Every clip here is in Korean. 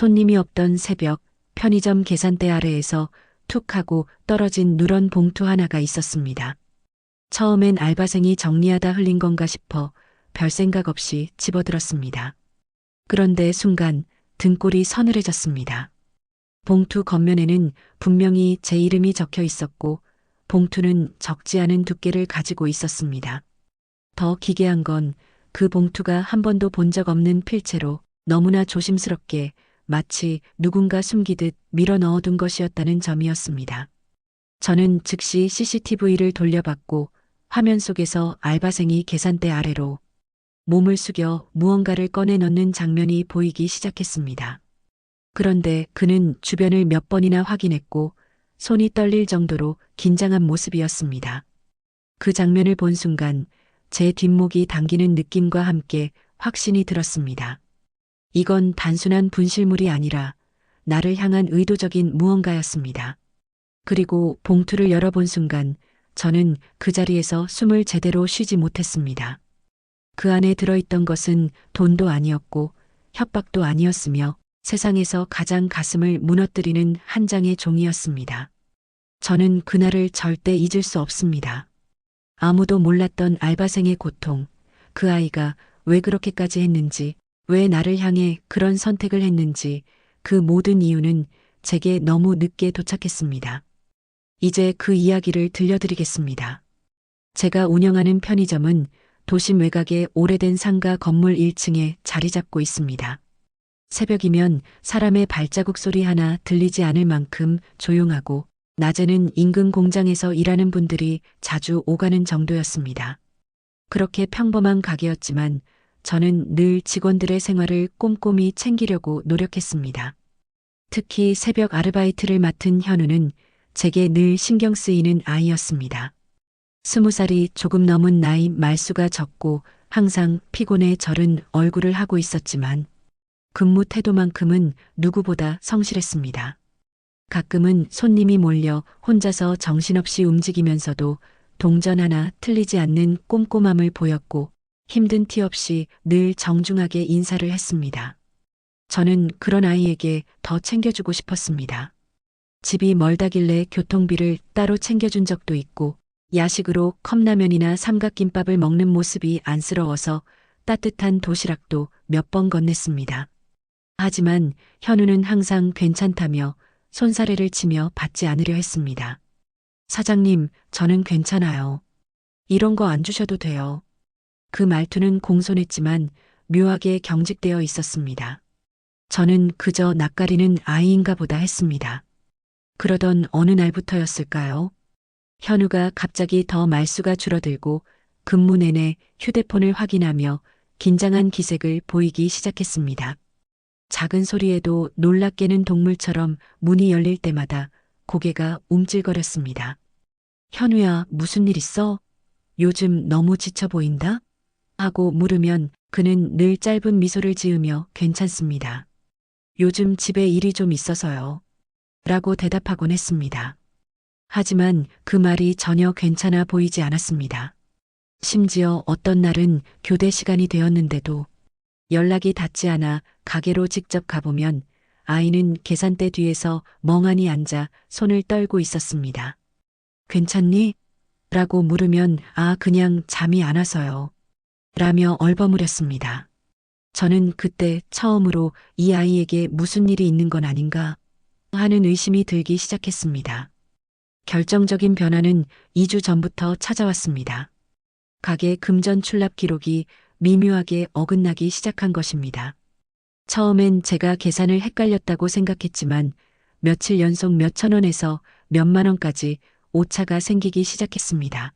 손님이 없던 새벽, 편의점 계산대 아래에서 툭 하고 떨어진 누런 봉투 하나가 있었습니다. 처음엔 알바생이 정리하다 흘린 건가 싶어 별 생각 없이 집어들었습니다. 그런데 순간 등골이 서늘해졌습니다. 봉투 겉면에는 분명히 제 이름이 적혀 있었고 봉투는 적지 않은 두께를 가지고 있었습니다. 더 기괴한 건 그 봉투가 한 번도 본 적 없는 필체로 너무나 조심스럽게 마치 누군가 숨기듯 밀어 넣어둔 것이었다는 점이었습니다. 저는 즉시 CCTV를 돌려봤고 화면 속에서 알바생이 계산대 아래로 몸을 숙여 무언가를 꺼내 넣는 장면이 보이기 시작했습니다. 그런데 그는 주변을 몇 번이나 확인했고 손이 떨릴 정도로 긴장한 모습이었습니다. 그 장면을 본 순간 제 뒷목이 당기는 느낌과 함께 확신이 들었습니다. 이건 단순한 분실물이 아니라 나를 향한 의도적인 무언가였습니다. 그리고 봉투를 열어본 순간 저는 그 자리에서 숨을 제대로 쉬지 못했습니다. 그 안에 들어있던 것은 돈도 아니었고 협박도 아니었으며 세상에서 가장 가슴을 무너뜨리는 한 장의 종이었습니다. 저는 그날을 절대 잊을 수 없습니다. 아무도 몰랐던 알바생의 고통, 그 아이가 왜 그렇게까지 했는지, 왜 나를 향해 그런 선택을 했는지 그 모든 이유는 제게 너무 늦게 도착했습니다. 이제 그 이야기를 들려드리겠습니다. 제가 운영하는 편의점은 도심 외곽의 오래된 상가 건물 1층에 자리 잡고 있습니다. 새벽이면 사람의 발자국 소리 하나 들리지 않을 만큼 조용하고 낮에는 인근 공장에서 일하는 분들이 자주 오가는 정도였습니다. 그렇게 평범한 가게였지만 저는 늘 직원들의 생활을 꼼꼼히 챙기려고 노력했습니다. 특히 새벽 아르바이트를 맡은 현우는 제게 늘 신경 쓰이는 아이였습니다. 20살이 조금 넘은 나이, 말수가 적고 항상 피곤에 절은 얼굴을 하고 있었지만 근무 태도만큼은 누구보다 성실했습니다. 가끔은 손님이 몰려 혼자서 정신없이 움직이면서도 동전 하나 틀리지 않는 꼼꼼함을 보였고 힘든 티 없이 늘 정중하게 인사를 했습니다. 저는 그런 아이에게 더 챙겨주고 싶었습니다. 집이 멀다길래 교통비를 따로 챙겨준 적도 있고 야식으로 컵라면이나 삼각김밥을 먹는 모습이 안쓰러워서 따뜻한 도시락도 몇 번 건넸습니다. 하지만 현우는 항상 괜찮다며 손사래를 치며 받지 않으려 했습니다. 사장님, 저는 괜찮아요. 이런 거 안 주셔도 돼요. 그 말투는 공손했지만 묘하게 경직되어 있었습니다. 저는 그저 낯가리는 아이인가 보다 했습니다. 그러던 어느 날부터였을까요? 현우가 갑자기 더 말수가 줄어들고 근무 내내 휴대폰을 확인하며 긴장한 기색을 보이기 시작했습니다. 작은 소리에도 놀라 깨는 동물처럼 문이 열릴 때마다 고개가 움찔거렸습니다. 현우야, 무슨 일 있어? 요즘 너무 지쳐 보인다? 하고 물으면 그는 늘 짧은 미소를 지으며 괜찮습니다. 요즘 집에 일이 좀 있어서요. 라고 대답하곤 했습니다. 하지만 그 말이 전혀 괜찮아 보이지 않았습니다. 심지어 어떤 날은 교대 시간이 되었는데도 연락이 닿지 않아 가게로 직접 가보면 아이는 계산대 뒤에서 멍하니 앉아 손을 떨고 있었습니다. 괜찮니? 라고 물으면 그냥 잠이 안 와서요. 라며 얼버무렸습니다. 저는 그때 처음으로 이 아이에게 무슨 일이 있는 건 아닌가 하는 의심이 들기 시작했습니다. 결정적인 변화는 2주 전부터 찾아왔습니다. 가게 금전 출납 기록이 미묘하게 어긋나기 시작한 것입니다. 처음엔 제가 계산을 헷갈렸다고 생각했지만 며칠 연속 몇천 원에서 몇만 원까지 오차가 생기기 시작했습니다.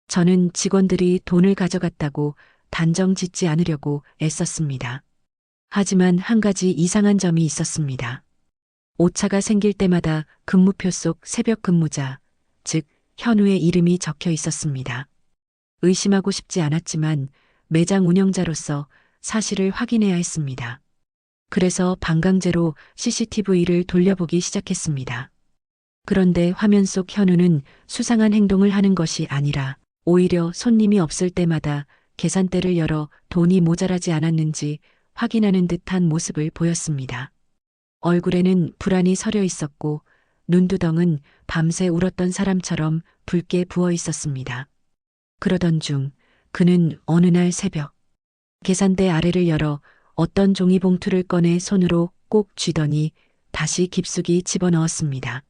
저는 직원들이 돈을 가져갔다고 단정 짓지 않으려고 애썼습니다. 하지만 한 가지 이상한 점이 있었습니다. 오차가 생길 때마다 근무표 속 새벽 근무자, 즉 현우의 이름이 적혀 있었습니다. 의심하고 싶지 않았지만 매장 운영자로서 사실을 확인해야 했습니다. 그래서 반강제로 CCTV를 돌려보기 시작했습니다. 그런데 화면 속 현우는 수상한 행동을 하는 것이 아니라 오히려 손님이 없을 때마다 계산대를 열어 돈이 모자라지 않았는지 확인하는 듯한 모습을 보였습니다. 얼굴에는 불안이 서려 있었고 눈두덩은 밤새 울었던 사람처럼 붉게 부어 있었습니다. 그러던 중 그는 어느 날 새벽 계산대 아래를 열어 어떤 종이봉투를 꺼내 손으로 꼭 쥐더니 다시 깊숙이 집어넣었습니다.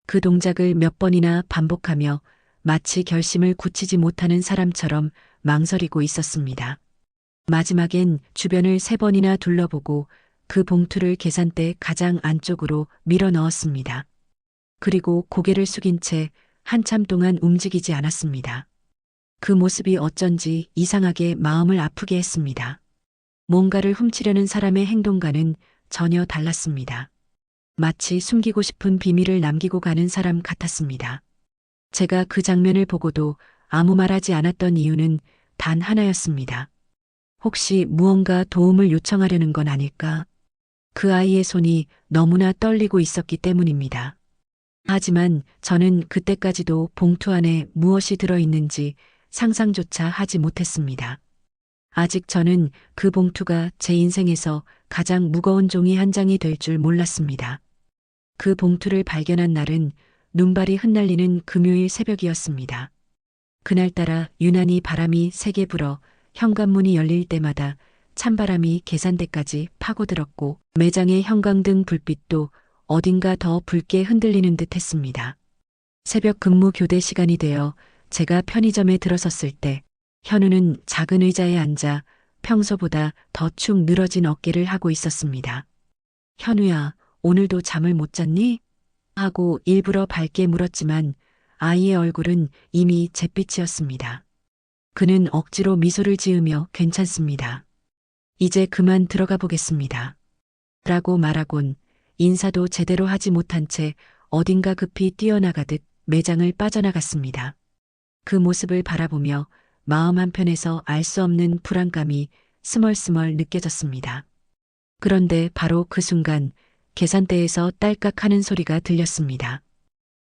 그 동작을 몇 번이나 반복하며 마치 결심을 굳히지 못하는 사람처럼 망설이고 있었습니다. 마지막엔 주변을 3번이나 둘러보고 그 봉투를 계산대 가장 안쪽으로 밀어 넣었습니다. 그리고 고개를 숙인 채 한참 동안 움직이지 않았습니다. 그 모습이 어쩐지 이상하게 마음을 아프게 했습니다. 뭔가를 훔치려는 사람의 행동과는 전혀 달랐습니다. 마치 숨기고 싶은 비밀을 남기고 가는 사람 같았습니다. 제가 그 장면을 보고도 아무 말하지 않았던 이유는 단 하나였습니다. 혹시 무언가 도움을 요청하려는 건 아닐까? 그 아이의 손이 너무나 떨리고 있었기 때문입니다. 하지만 저는 그때까지도 봉투 안에 무엇이 들어있는지 상상조차 하지 못했습니다. 아직 저는 그 봉투가 제 인생에서 가장 무거운 종이 한 장이 될 줄 몰랐습니다. 그 봉투를 발견한 날은 눈발이 흩날리는 금요일 새벽이었습니다. 그날따라 유난히 바람이 세게 불어 현관문이 열릴 때마다 찬바람이 계산대까지 파고들었고 매장의 형광등 불빛도 어딘가 더 붉게 흔들리는 듯 했습니다. 새벽 근무 교대 시간이 되어 제가 편의점에 들어섰을 때 현우는 작은 의자에 앉아 평소보다 더 축 늘어진 어깨를 하고 있었습니다. 현우야, 오늘도 잠을 못 잤니? 하고 일부러 밝게 물었지만 아이의 얼굴은 이미 잿빛이었습니다. 그는 억지로 미소를 지으며 괜찮습니다. 이제 그만 들어가 보겠습니다. 라고 말하곤 인사도 제대로 하지 못한 채 어딘가 급히 뛰어나가듯 매장을 빠져나갔습니다. 그 모습을 바라보며 마음 한편에서 알 수 없는 불안감이 스멀스멀 느껴졌습니다. 그런데 바로 그 순간 계산대에서 딸깍 하는 소리가 들렸습니다.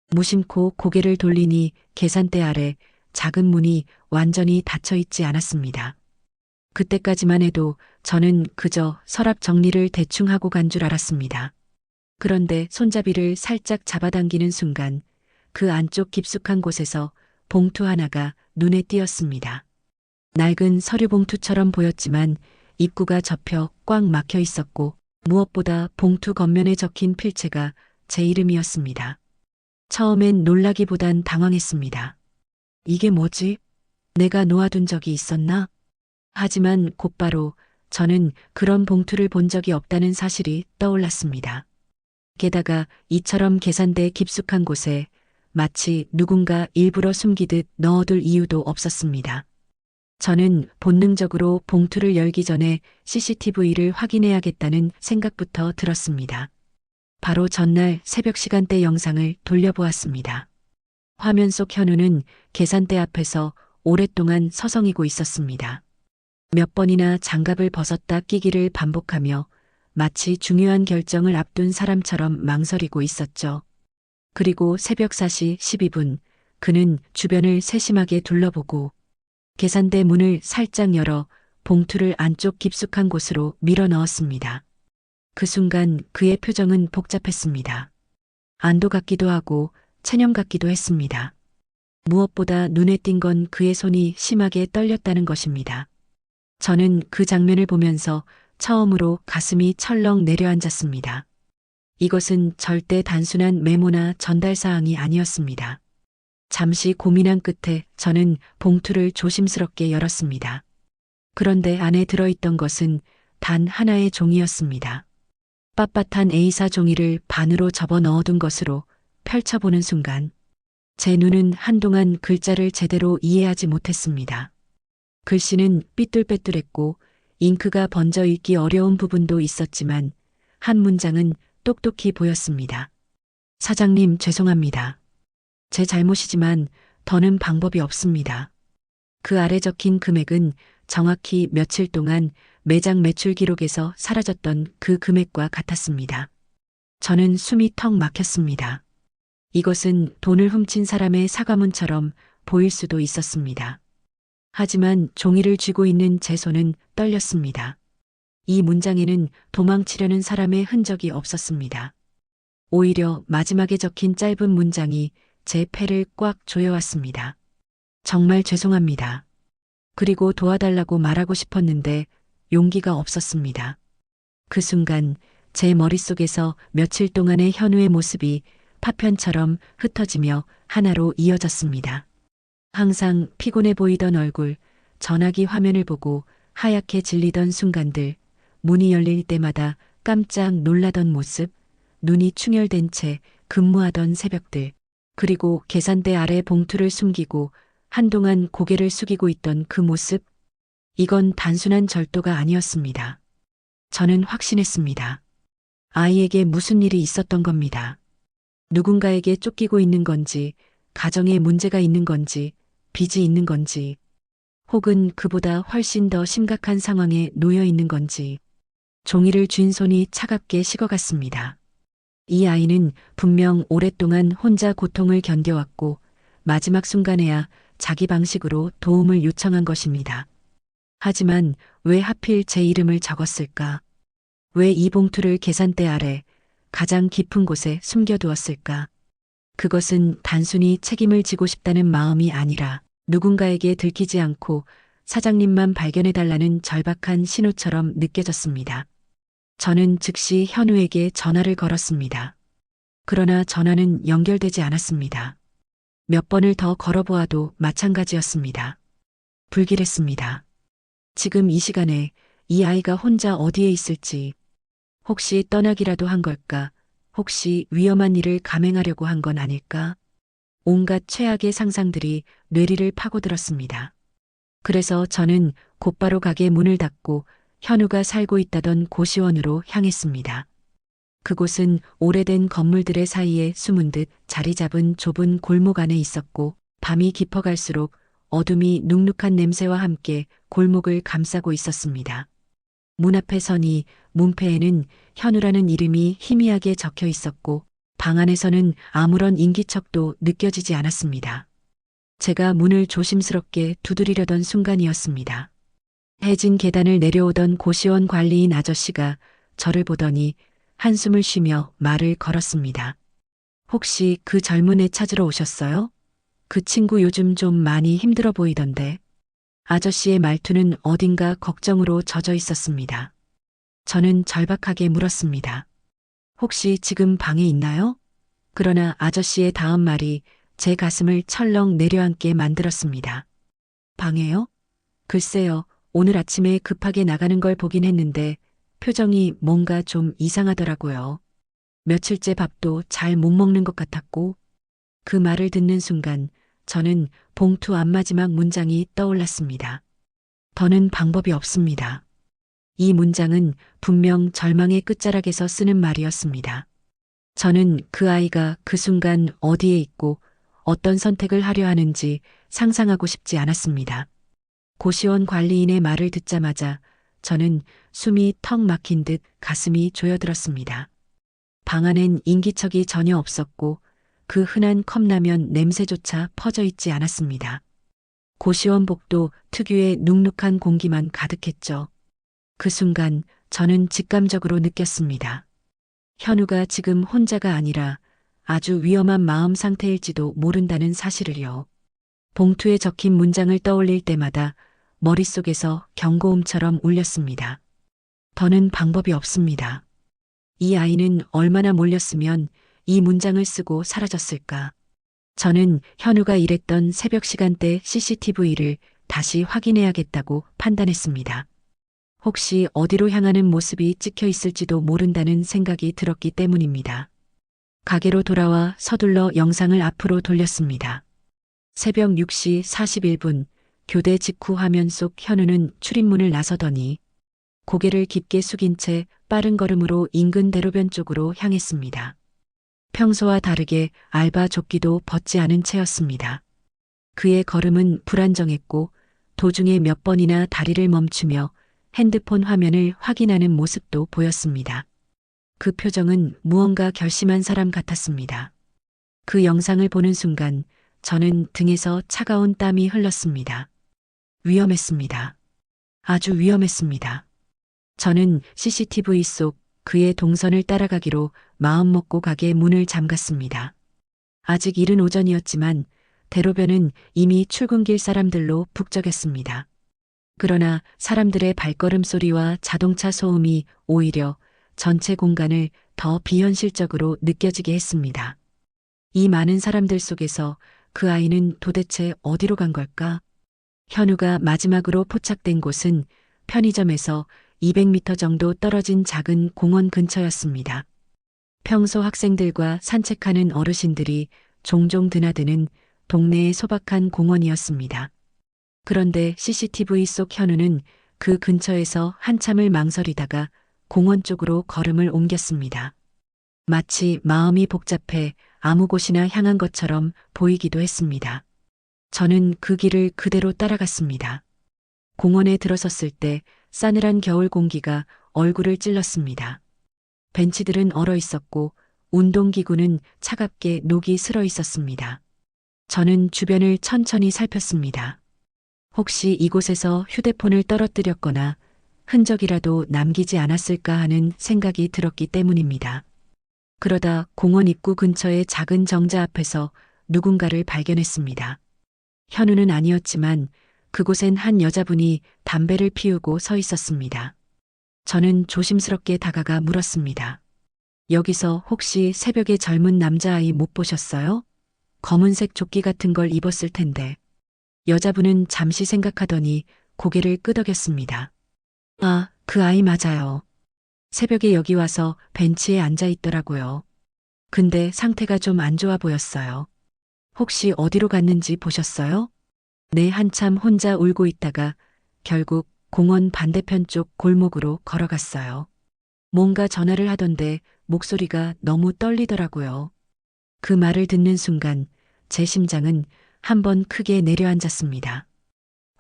무심코 고개를 돌리니 계산대 아래 작은 문이 완전히 닫혀 있지 않았습니다. 그때까지만 해도 저는 그저 서랍 정리를 대충 하고 간 줄 알았습니다. 그런데 손잡이를 살짝 잡아당기는 순간 그 안쪽 깊숙한 곳에서 봉투 하나가 눈에 띄었습니다. 낡은 서류 봉투처럼 보였지만 입구가 접혀 꽉 막혀 있었고 무엇보다 봉투 겉면에 적힌 필체가 제 이름이었습니다. 처음엔 놀라기보단 당황했습니다. 이게 뭐지? 내가 놓아둔 적이 있었나? 하지만 곧바로 저는 그런 봉투를 본 적이 없다는 사실이 떠올랐습니다. 게다가 이처럼 계산대 깊숙한 곳에 마치 누군가 일부러 숨기듯 넣어둘 이유도 없었습니다. 저는 본능적으로 봉투를 열기 전에 CCTV를 확인해야겠다는 생각부터 들었습니다. 바로 전날 새벽 시간대 영상을 돌려보았습니다. 화면 속 현우는 계산대 앞에서 오랫동안 서성이고 있었습니다. 몇 번이나 장갑을 벗었다 끼기를 반복하며 마치 중요한 결정을 앞둔 사람처럼 망설이고 있었죠. 그리고 새벽 4시 12분 그는 주변을 세심하게 둘러보고 계산대 문을 살짝 열어 봉투를 안쪽 깊숙한 곳으로 밀어 넣었습니다. 그 순간 그의 표정은 복잡했습니다. 안도 같기도 하고 체념 같기도 했습니다. 무엇보다 눈에 띈 건 그의 손이 심하게 떨렸다는 것입니다. 저는 그 장면을 보면서 처음으로 가슴이 철렁 내려앉았습니다. 이것은 절대 단순한 메모나 전달 사항이 아니었습니다. 잠시 고민한 끝에 저는 봉투를 조심스럽게 열었습니다. 그런데 안에 들어있던 것은 단 하나의 종이였습니다. 빳빳한 A사 종이를 반으로 접어 넣어둔 것으로 펼쳐보는 순간 제 눈은 한동안 글자를 제대로 이해하지 못했습니다. 글씨는 삐뚤빼뚤했고 잉크가 번져 읽기 어려운 부분도 있었지만 한 문장은 똑똑히 보였습니다. 사장님, 죄송합니다. 제 잘못이지만 더는 방법이 없습니다. 그 아래 적힌 금액은 정확히 며칠 동안 매장 매출 기록에서 사라졌던 그 금액과 같았습니다. 저는 숨이 턱 막혔습니다. 이것은 돈을 훔친 사람의 사과문처럼 보일 수도 있었습니다. 하지만 종이를 쥐고 있는 제 손은 떨렸습니다. 이 문장에는 도망치려는 사람의 흔적이 없었습니다. 오히려 마지막에 적힌 짧은 문장이 제 폐를 꽉 조여왔습니다. 정말 죄송합니다. 그리고 도와달라고 말하고 싶었는데 용기가 없었습니다. 그 순간 제 머릿속에서 며칠 동안의 현우의 모습이 파편처럼 흩어지며 하나로 이어졌습니다. 항상 피곤해 보이던 얼굴, 전화기 화면을 보고 하얗게 질리던 순간들, 문이 열릴 때마다 깜짝 놀라던 모습, 눈이 충혈된 채 근무하던 새벽들, 그리고 계산대 아래 봉투를 숨기고 한동안 고개를 숙이고 있던 그 모습, 이건 단순한 절도가 아니었습니다. 저는 확신했습니다. 아이에게 무슨 일이 있었던 겁니다. 누군가에게 쫓기고 있는 건지, 가정에 문제가 있는 건지, 빚이 있는 건지, 혹은 그보다 훨씬 더 심각한 상황에 놓여 있는 건지, 종이를 쥔 손이 차갑게 식어갔습니다. 이 아이는 분명 오랫동안 혼자 고통을 견뎌왔고, 마지막 순간에야 자기 방식으로 도움을 요청한 것입니다. 하지만 왜 하필 제 이름을 적었을까? 왜 이 봉투를 계산대 아래 가장 깊은 곳에 숨겨두었을까? 그것은 단순히 책임을 지고 싶다는 마음이 아니라 누군가에게 들키지 않고 사장님만 발견해달라는 절박한 신호처럼 느껴졌습니다. 저는 즉시 현우에게 전화를 걸었습니다. 그러나 전화는 연결되지 않았습니다. 몇 번을 더 걸어보아도 마찬가지였습니다. 불길했습니다. 지금 이 시간에 이 아이가 혼자 어디에 있을지, 혹시 떠나기라도 한 걸까? 혹시 위험한 일을 감행하려고 한 건 아닐까? 온갖 최악의 상상들이 뇌리를 파고들었습니다. 그래서 저는 곧바로 가게 문을 닫고 현우가 살고 있다던 고시원으로 향했습니다. 그곳은 오래된 건물들의 사이에 숨은 듯 자리 잡은 좁은 골목 안에 있었고, 밤이 깊어갈수록 어둠이 눅눅한 냄새와 함께 골목을 감싸고 있었습니다. 문 앞에 서니 문패에는 현우라는 이름이 희미하게 적혀 있었고, 방 안에서는 아무런 인기척도 느껴지지 않았습니다. 제가 문을 조심스럽게 두드리려던 순간이었습니다. 해진 계단을 내려오던 고시원 관리인 아저씨가 저를 보더니 한숨을 쉬며 말을 걸었습니다. 혹시 그 젊은 애 찾으러 오셨어요? 그 친구 요즘 좀 많이 힘들어 보이던데. 아저씨의 말투는 어딘가 걱정으로 젖어 있었습니다. 저는 절박하게 물었습니다. 혹시 지금 방에 있나요? 그러나 아저씨의 다음 말이 제 가슴을 철렁 내려앉게 만들었습니다. 방에요? 글쎄요, 오늘 아침에 급하게 나가는 걸 보긴 했는데 표정이 뭔가 좀 이상하더라고요. 며칠째 밥도 잘 못 먹는 것 같았고, 그 말을 듣는 순간 저는 봉투 앞마지막 문장이 떠올랐습니다. 더는 방법이 없습니다. 이 문장은 분명 절망의 끝자락에서 쓰는 말이었습니다. 저는 그 아이가 그 순간 어디에 있고 어떤 선택을 하려 하는지 상상하고 싶지 않았습니다. 고시원 관리인의 말을 듣자마자 저는 숨이 턱 막힌 듯 가슴이 조여들었습니다. 방 안엔 인기척이 전혀 없었고 그 흔한 컵라면 냄새조차 퍼져 있지 않았습니다. 고시원 복도 특유의 눅눅한 공기만 가득했죠. 그 순간 저는 직감적으로 느꼈습니다. 현우가 지금 혼자가 아니라 아주 위험한 마음 상태일지도 모른다는 사실을요. 봉투에 적힌 문장을 떠올릴 때마다 머릿속에서 경고음처럼 울렸습니다. 더는 방법이 없습니다. 이 아이는 얼마나 몰렸으면 이 문장을 쓰고 사라졌을까. 저는 현우가 일했던 새벽 시간대 CCTV를 다시 확인해야겠다고 판단했습니다. 혹시 어디로 향하는 모습이 찍혀 있을지도 모른다는 생각이 들었기 때문입니다. 가게로 돌아와 서둘러 영상을 앞으로 돌렸습니다. 새벽 6시 41분 교대 직후 화면 속 현우는 출입문을 나서더니 고개를 깊게 숙인 채 빠른 걸음으로 인근 대로변 쪽으로 향했습니다. 평소와 다르게 알바 조끼도 벗지 않은 채였습니다. 그의 걸음은 불안정했고 도중에 몇 번이나 다리를 멈추며 핸드폰 화면을 확인하는 모습도 보였습니다. 그 표정은 무언가 결심한 사람 같았습니다. 그 영상을 보는 순간 저는 등에서 차가운 땀이 흘렀습니다. 위험했습니다. 아주 위험했습니다. 저는 CCTV 속 그의 동선을 따라가기로 마음먹고 가게 문을 잠갔습니다. 아직 이른 오전이었지만 대로변은 이미 출근길 사람들로 북적였습니다. 그러나 사람들의 발걸음 소리와 자동차 소음이 오히려 전체 공간을 더 비현실적으로 느껴지게 했습니다. 이 많은 사람들 속에서 그 아이는 도대체 어디로 간 걸까? 현우가 마지막으로 포착된 곳은 편의점에서 200m 정도 떨어진 작은 공원 근처였습니다. 평소 학생들과 산책하는 어르신들이 종종 드나드는 동네의 소박한 공원이었습니다. 그런데 CCTV 속 현우는 그 근처에서 한참을 망설이다가 공원 쪽으로 걸음을 옮겼습니다. 마치 마음이 복잡해 아무 곳이나 향한 것처럼 보이기도 했습니다. 저는 그 길을 그대로 따라갔습니다. 공원에 들어섰을 때 싸늘한 겨울 공기가 얼굴을 찔렀습니다. 벤치들은 얼어 있었고 운동기구는 차갑게 녹이 슬어 있었습니다. 저는 주변을 천천히 살폈습니다. 혹시 이곳에서 휴대폰을 떨어뜨렸거나 흔적이라도 남기지 않았을까 하는 생각이 들었기 때문입니다. 그러다 공원 입구 근처의 작은 정자 앞에서 누군가를 발견했습니다. 현우는 아니었지만 그곳엔 한 여자분이 담배를 피우고 서 있었습니다. 저는 조심스럽게 다가가 물었습니다. 여기서 혹시 새벽에 젊은 남자아이 못 보셨어요? 검은색 조끼 같은 걸 입었을 텐데. 여자분은 잠시 생각하더니 고개를 끄덕였습니다. 아, 그 아이 맞아요. 새벽에 여기 와서 벤치에 앉아 있더라고요. 근데 상태가 좀 안 좋아 보였어요. 혹시 어디로 갔는지 보셨어요? 네, 한참 혼자 울고 있다가 결국 공원 반대편 쪽 골목으로 걸어갔어요. 뭔가 전화를 하던데 목소리가 너무 떨리더라고요. 그 말을 듣는 순간 제 심장은 한번 크게 내려앉았습니다.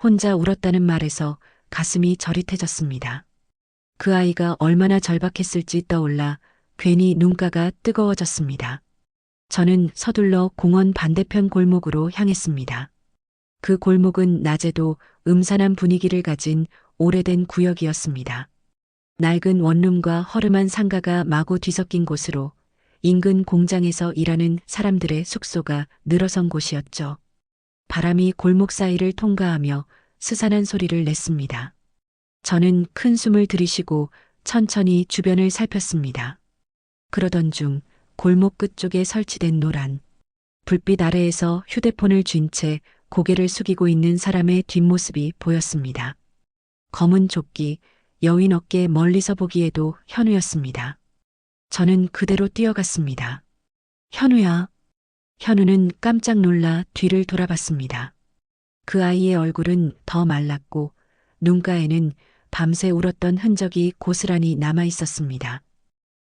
혼자 울었다는 말에서 가슴이 저릿해졌습니다. 그 아이가 얼마나 절박했을지 떠올라 괜히 눈가가 뜨거워졌습니다. 저는 서둘러 공원 반대편 골목으로 향했습니다. 그 골목은 낮에도 음산한 분위기를 가진 오래된 구역이었습니다. 낡은 원룸과 허름한 상가가 마구 뒤섞인 곳으로 인근 공장에서 일하는 사람들의 숙소가 늘어선 곳이었죠. 바람이 골목 사이를 통과하며 스산한 소리를 냈습니다. 저는 큰 숨을 들이쉬고 천천히 주변을 살폈습니다. 그러던 중 골목 끝쪽에 설치된 노란 불빛 아래에서 휴대폰을 쥔 채 고개를 숙이고 있는 사람의 뒷모습이 보였습니다. 검은 조끼, 여윈 어깨 멀리서 보기에도 현우였습니다. 저는 그대로 뛰어갔습니다. 현우야. 현우는 깜짝 놀라 뒤를 돌아봤습니다. 그 아이의 얼굴은 더 말랐고 눈가에는 밤새 울었던 흔적이 고스란히 남아 있었습니다.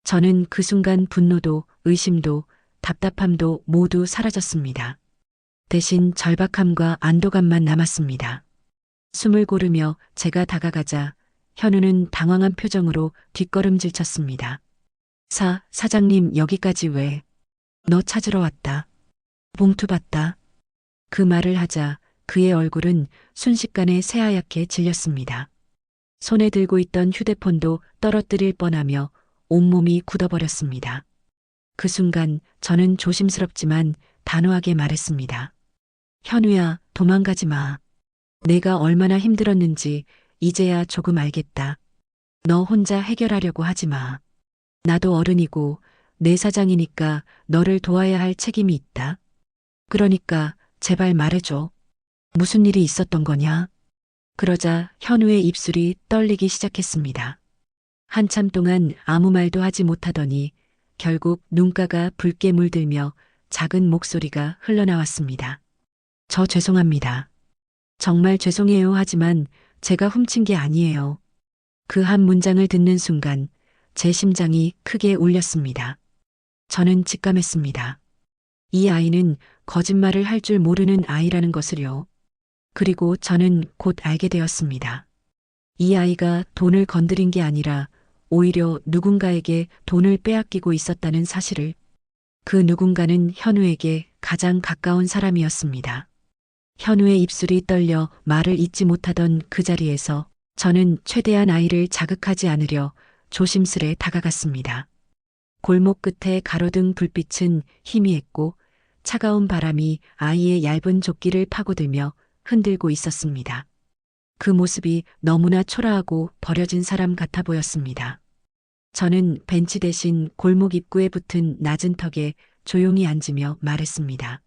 저는 그 순간 분노도 의심도 답답함도 모두 사라졌습니다. 대신 절박함과 안도감만 남았습니다. 숨을 고르며 제가 다가가자 현우는 당황한 표정으로 뒷걸음질 쳤습니다. 사장님 여기까지 왜? 너 찾으러 왔다. 봉투 봤다. 그 말을 하자 그의 얼굴은 순식간에 새하얗게 질렸습니다. 손에 들고 있던 휴대폰도 떨어뜨릴 뻔하며 온몸이 굳어버렸습니다. 그 순간 저는 조심스럽지만 단호하게 말했습니다. 현우야, 도망가지 마. 내가 얼마나 힘들었는지 이제야 조금 알겠다. 너 혼자 해결하려고 하지 마. 나도 어른이고 내 사장이니까 너를 도와야 할 책임이 있다. 그러니까 제발 말해줘. 무슨 일이 있었던 거냐? 그러자 현우의 입술이 떨리기 시작했습니다. 한참 동안 아무 말도 하지 못하더니 결국 눈가가 붉게 물들며 작은 목소리가 흘러나왔습니다. 저 죄송합니다. 정말 죄송해요 하지만 제가 훔친 게 아니에요. 그 한 문장을 듣는 순간 제 심장이 크게 울렸습니다. 저는 직감했습니다. 이 아이는 거짓말을 할 줄 모르는 아이라는 것을요. 그리고 저는 곧 알게 되었습니다. 이 아이가 돈을 건드린 게 아니라 오히려 누군가에게 돈을 빼앗기고 있었다는 사실을. 그 누군가는 현우에게 가장 가까운 사람이었습니다. 현우의 입술이 떨려 말을 잇지 못하던 그 자리에서 저는 최대한 아이를 자극하지 않으려 조심스레 다가갔습니다. 골목 끝에 가로등 불빛은 희미했고 차가운 바람이 아이의 얇은 조끼를 파고들며 흔들고 있었습니다. 그 모습이 너무나 초라하고 버려진 사람 같아 보였습니다. 저는 벤치 대신 골목 입구에 붙은 낮은 턱에 조용히 앉으며 말했습니다.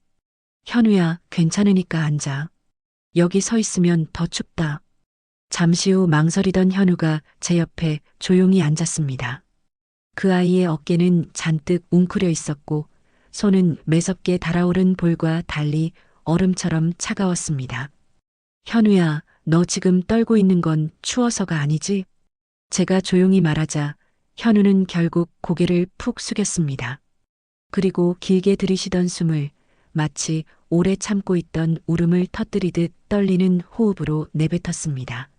현우야, 괜찮으니까 앉아. 여기 서 있으면 더 춥다. 잠시 후 망설이던 현우가 제 옆에 조용히 앉았습니다. 그 아이의 어깨는 잔뜩 웅크려 있었고 손은 매섭게 달아오른 볼과 달리 얼음처럼 차가웠습니다. 현우야, 너 지금 떨고 있는 건 추워서가 아니지? 제가 조용히 말하자 현우는 결국 고개를 푹 숙였습니다. 그리고 길게 들이쉬던 숨을 마치 오래 참고 있던 울음을 터뜨리듯 떨리는 호흡으로 내뱉었습니다.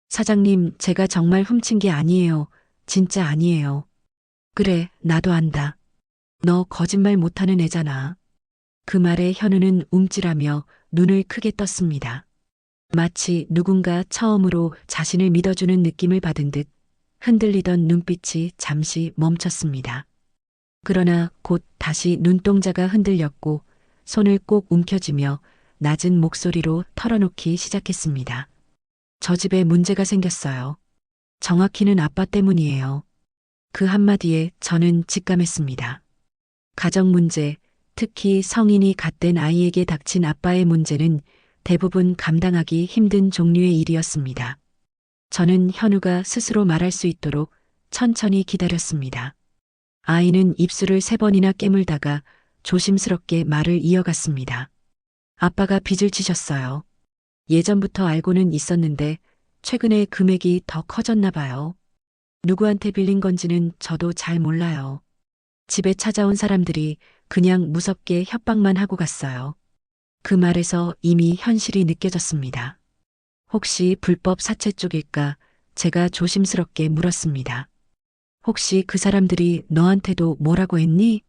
사장님, 제가 정말 훔친 게 아니에요. 진짜 아니에요. 그래, 나도 안다. 너 거짓말 못하는 애잖아. 그 말에 현우는 움찔하며 눈을 크게 떴습니다. 마치 누군가 처음으로 자신을 믿어주는 느낌을 받은 듯 흔들리던 눈빛이 잠시 멈췄습니다. 그러나 곧 다시 눈동자가 흔들렸고 손을 꼭 움켜쥐며 낮은 목소리로 털어놓기 시작했습니다. 저 집에 문제가 생겼어요. 정확히는 아빠 때문이에요. 그 한마디에 저는 직감했습니다. 가정 문제, 특히 성인이 갓된 아이에게 닥친 아빠의 문제는 대부분 감당하기 힘든 종류의 일이었습니다. 저는 현우가 스스로 말할 수 있도록 천천히 기다렸습니다. 아이는 입술을 3번이나 깨물다가 조심스럽게 말을 이어갔습니다. 아빠가 빚을 지셨어요. 예전부터 알고는 있었는데 최근에 금액이 더 커졌나 봐요. 누구한테 빌린 건지는 저도 잘 몰라요. 집에 찾아온 사람들이 그냥 무섭게 협박만 하고 갔어요. 그 말에서 이미 현실이 느껴졌습니다. 혹시 불법 사채 쪽일까? 제가 조심스럽게 물었습니다. 혹시 그 사람들이 너한테도 뭐라고 했니?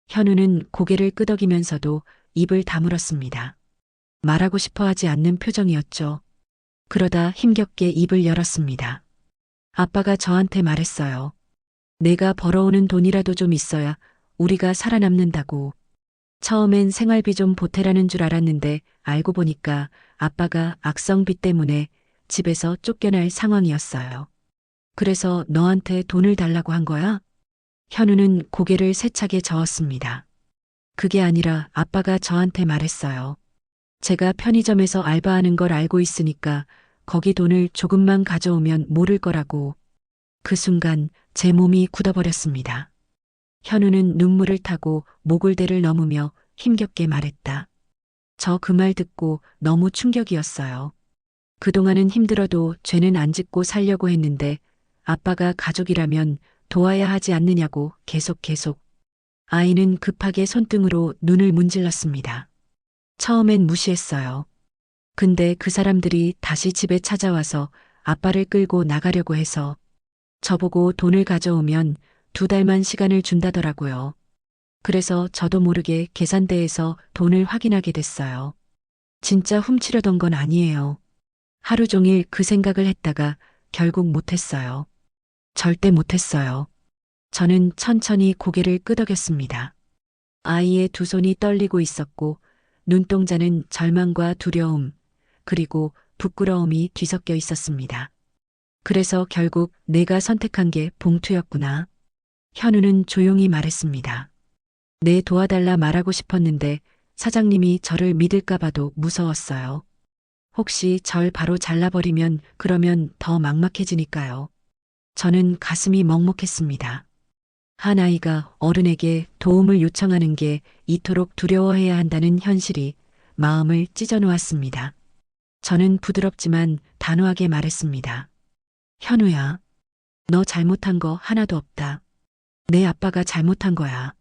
현우는 고개를 끄덕이면서도 입을 다물었습니다. 말하고 싶어 하지 않는 표정이었죠. 그러다 힘겹게 입을 열었습니다. 아빠가 저한테 말했어요. 내가 벌어오는 돈이라도 좀 있어야 우리가 살아남는다고. 처음엔 생활비 좀 보태라는 줄 알았는데 알고 보니까 아빠가 악성비 때문에 집에서 쫓겨날 상황이었어요. 그래서 너한테 돈을 달라고 한 거야? 현우는 고개를 세차게 저었습니다. 그게 아니라 아빠가 저한테 말했어요. 제가 편의점에서 알바하는 걸 알고 있으니까 거기 돈을 조금만 가져오면 모를 거라고. 그 순간 제 몸이 굳어버렸습니다. 현우는 눈물을 타고 목을대를 넘으며 힘겹게 말했다. 저 그 말 듣고 너무 충격이었어요. 그동안은 힘들어도 죄는 안 짓고 살려고 했는데 아빠가 가족이라면 도와야 하지 않느냐고 계속. 아이는 급하게 손등으로 눈을 문질렀습니다. 처음엔 무시했어요. 근데 그 사람들이 다시 집에 찾아와서 아빠를 끌고 나가려고 해서 저보고 돈을 가져오면 2달만 시간을 준다더라고요. 그래서 저도 모르게 계산대에서 돈을 확인하게 됐어요. 진짜 훔치려던 건 아니에요. 하루 종일 그 생각을 했다가 결국 못했어요. 절대 못했어요. 저는 천천히 고개를 끄덕였습니다. 아이의 2손이 떨리고 있었고 눈동자는 절망과 두려움 그리고 부끄러움이 뒤섞여 있었습니다. 그래서 결국 내가 선택한 게 봉투였구나. 현우는 조용히 말했습니다. 내 도와달라 말하고 싶었는데 사장님이 저를 믿을까 봐도 무서웠어요. 혹시 절 바로 잘라버리면 그러면 더 막막해지니까요. 저는 가슴이 먹먹했습니다. 한 아이가 어른에게 도움을 요청하는 게 이토록 두려워해야 한다는 현실이 마음을 찢어놓았습니다. 저는 부드럽지만 단호하게 말했습니다. 현우야, 너 잘못한 거 하나도 없다. 내 아빠가 잘못한 거야.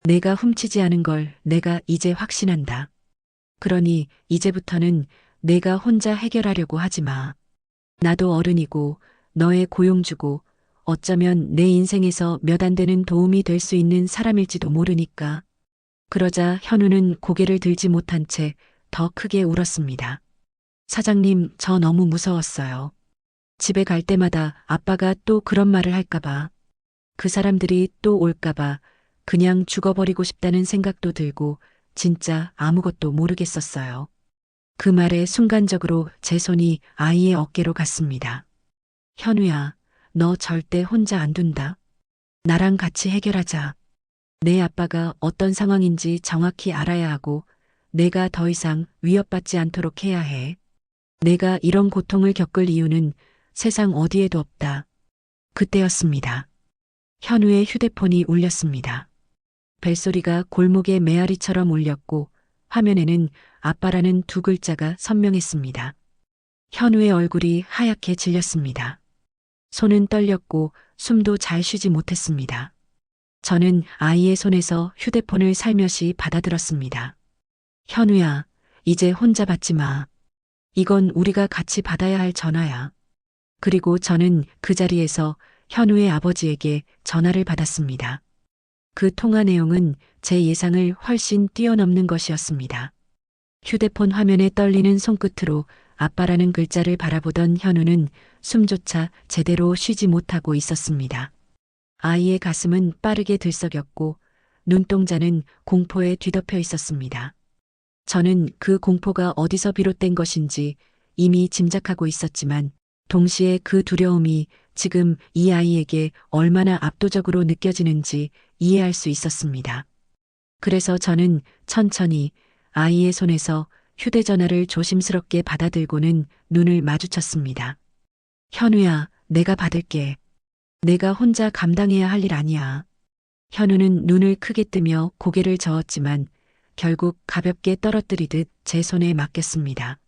내가 훔치지 않은 걸 내가 이제 확신한다. 그러니 이제부터는 내가 혼자 해결하려고 하지 마. 나도 어른이고 너의 고용주고 어쩌면 내 인생에서 몇 안 되는 도움이 될 수 있는 사람일지도 모르니까. 그러자 현우는 고개를 들지 못한 채 더 크게 울었습니다. 사장님, 저 너무 무서웠어요. 집에 갈 때마다 아빠가 또 그런 말을 할까봐, 그 사람들이 또 올까봐 그냥 죽어버리고 싶다는 생각도 들고 진짜 아무것도 모르겠었어요. 그 말에 순간적으로 제 손이 아이의 어깨로 갔습니다. 현우야, 너 절대 혼자 안 둔다. 나랑 같이 해결하자. 내 아빠가 어떤 상황인지 정확히 알아야 하고 내가 더 이상 위협받지 않도록 해야 해. 내가 이런 고통을 겪을 이유는 세상 어디에도 없다. 그때였습니다. 현우의 휴대폰이 울렸습니다. 벨소리가 골목의 메아리처럼 울렸고 화면에는 아빠라는 두 글자가 선명했습니다. 현우의 얼굴이 하얗게 질렸습니다. 손은 떨렸고 숨도 잘 쉬지 못했습니다. 저는 아이의 손에서 휴대폰을 살며시 받아들었습니다. 현우야, 이제 혼자 받지 마. 이건 우리가 같이 받아야 할 전화야. 그리고 저는 그 자리에서 현우의 아버지에게 전화를 받았습니다. 그 통화 내용은 제 예상을 훨씬 뛰어넘는 것이었습니다. 휴대폰 화면에 떨리는 손끝으로 아빠라는 글자를 바라보던 현우는 숨조차 제대로 쉬지 못하고 있었습니다. 아이의 가슴은 빠르게 들썩였고 눈동자는 공포에 뒤덮여 있었습니다. 저는 그 공포가 어디서 비롯된 것인지 이미 짐작하고 있었지만 동시에 그 두려움이 지금 이 아이에게 얼마나 압도적으로 느껴지는지 이해할 수 있었습니다. 그래서 저는 천천히 아이의 손에서 휴대전화를 조심스럽게 받아들고는 눈을 마주쳤습니다. 현우야, 내가 받을게. 내가 혼자 감당해야 할 일 아니야. 현우는 눈을 크게 뜨며 고개를 저었지만 결국 가볍게 떨어뜨리듯 제 손에 맡겼습니다.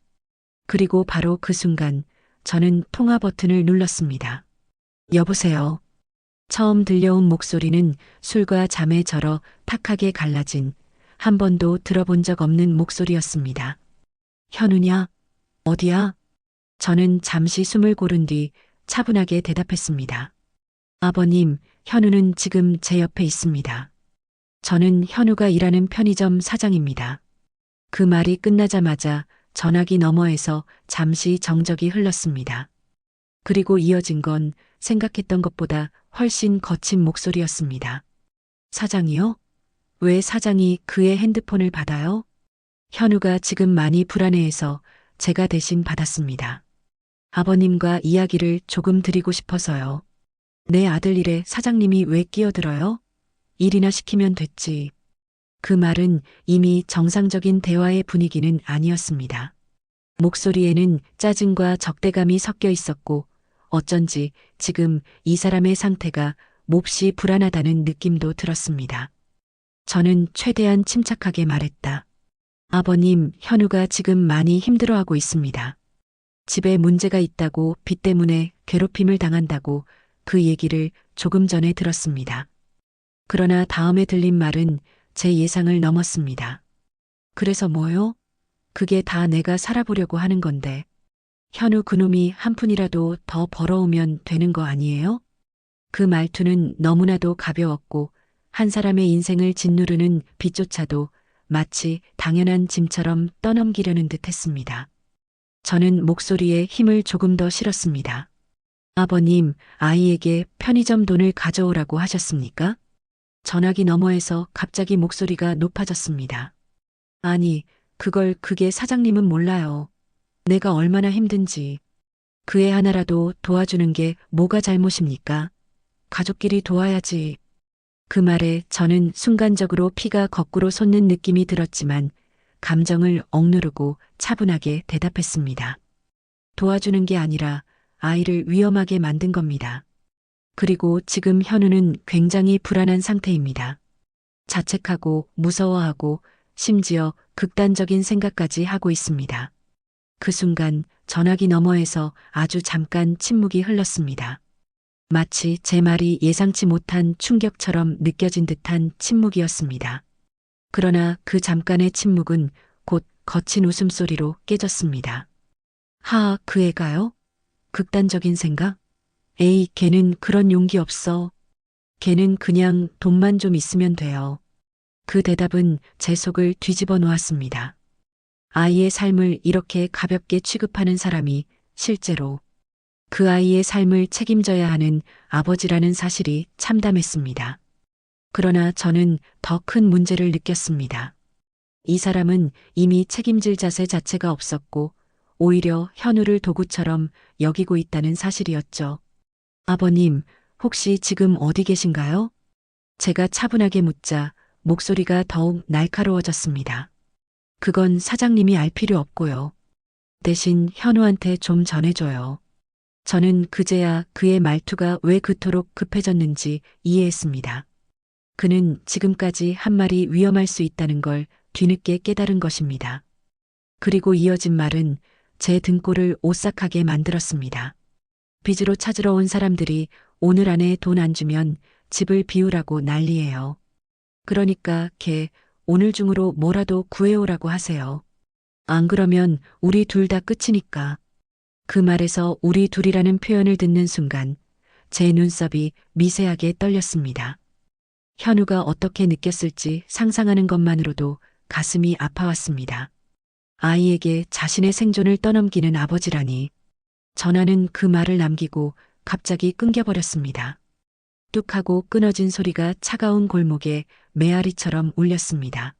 그리고 바로 그 순간 저는 통화 버튼을 눌렀습니다. 여보세요. 처음 들려온 목소리는 술과 잠에 절어 탁하게 갈라진 한 번도 들어본 적 없는 목소리였습니다. 현우냐? 어디야? 저는 잠시 숨을 고른 뒤 차분하게 대답했습니다. 아버님, 현우는 지금 제 옆에 있습니다. 저는 현우가 일하는 편의점 사장입니다. 그 말이 끝나자마자 전화기 너머에서 잠시 정적이 흘렀습니다. 그리고 이어진 건 생각했던 것보다 훨씬 거친 목소리였습니다. 사장이요? 왜 사장이 그의 핸드폰을 받아요? 현우가 지금 많이 불안해해서 제가 대신 받았습니다. 아버님과 이야기를 조금 드리고 싶어서요. 내 아들 일에 사장님이 왜 끼어들어요? 일이나 시키면 됐지. 그 말은 이미 정상적인 대화의 분위기는 아니었습니다. 목소리에는 짜증과 적대감이 섞여 있었고 어쩐지 지금 이 사람의 상태가 몹시 불안하다는 느낌도 들었습니다. 저는 최대한 침착하게 말했다. 아버님, 현우가 지금 많이 힘들어하고 있습니다. 집에 문제가 있다고 빚 때문에 괴롭힘을 당한다고 그 얘기를 조금 전에 들었습니다. 그러나 다음에 들린 말은 제 예상을 넘었습니다. 그래서 뭐요? 그게 다 내가 살아보려고 하는 건데. 현우 그놈이 한 푼이라도 더 벌어오면 되는 거 아니에요? 그 말투는 너무나도 가벼웠고 한 사람의 인생을 짓누르는 빚조차도 마치 당연한 짐처럼 떠넘기려는 듯 했습니다. 저는 목소리에 힘을 조금 더 실었습니다. 아버님, 아이에게 편의점 돈을 가져오라고 하셨습니까? 전화기 너머에서 갑자기 목소리가 높아졌습니다. 아니, 그게 사장님은 몰라요. 내가 얼마나 힘든지. 그 애 하나라도 도와주는 게 뭐가 잘못입니까? 가족끼리 도와야지. 그 말에 저는 순간적으로 피가 거꾸로 솟는 느낌이 들었지만 감정을 억누르고 차분하게 대답했습니다. 도와주는 게 아니라 아이를 위험하게 만든 겁니다. 그리고 지금 현우는 굉장히 불안한 상태입니다. 자책하고 무서워하고 심지어 극단적인 생각까지 하고 있습니다. 그 순간 전화기 너머에서 아주 잠깐 침묵이 흘렀습니다. 마치 제 말이 예상치 못한 충격처럼 느껴진 듯한 침묵이었습니다. 그러나 그 잠깐의 침묵은 곧 거친 웃음소리로 깨졌습니다. 그 애가요? 극단적인 생각? 에이, 걔는 그런 용기 없어. 걔는 그냥 돈만 좀 있으면 돼요. 그 대답은 제 속을 뒤집어 놓았습니다. 아이의 삶을 이렇게 가볍게 취급하는 사람이 실제로 그 아이의 삶을 책임져야 하는 아버지라는 사실이 참담했습니다. 그러나 저는 더 큰 문제를 느꼈습니다. 이 사람은 이미 책임질 자세 자체가 없었고 오히려 현우를 도구처럼 여기고 있다는 사실이었죠. 아버님, 혹시 지금 어디 계신가요? 제가 차분하게 묻자 목소리가 더욱 날카로워졌습니다. 그건 사장님이 알 필요 없고요. 대신 현우한테 좀 전해줘요. 저는 그제야 그의 말투가 왜 그토록 급해졌는지 이해했습니다. 그는 지금까지 한 말이 위험할 수 있다는 걸 뒤늦게 깨달은 것입니다. 그리고 이어진 말은 제 등골을 오싹하게 만들었습니다. 빚으로 찾으러 온 사람들이 오늘 안에 돈 안 주면 집을 비우라고 난리예요. 그러니까 걔 오늘 중으로 뭐라도 구해오라고 하세요. 안 그러면 우리 둘 다 끝이니까. 그 말에서 우리 둘이라는 표현을 듣는 순간 제 눈썹이 미세하게 떨렸습니다. 현우가 어떻게 느꼈을지 상상하는 것만으로도 가슴이 아파왔습니다. 아이에게 자신의 생존을 떠넘기는 아버지라니. 전화는 그 말을 남기고 갑자기 끊겨버렸습니다. 뚝 하고 끊어진 소리가 차가운 골목에 메아리처럼 울렸습니다.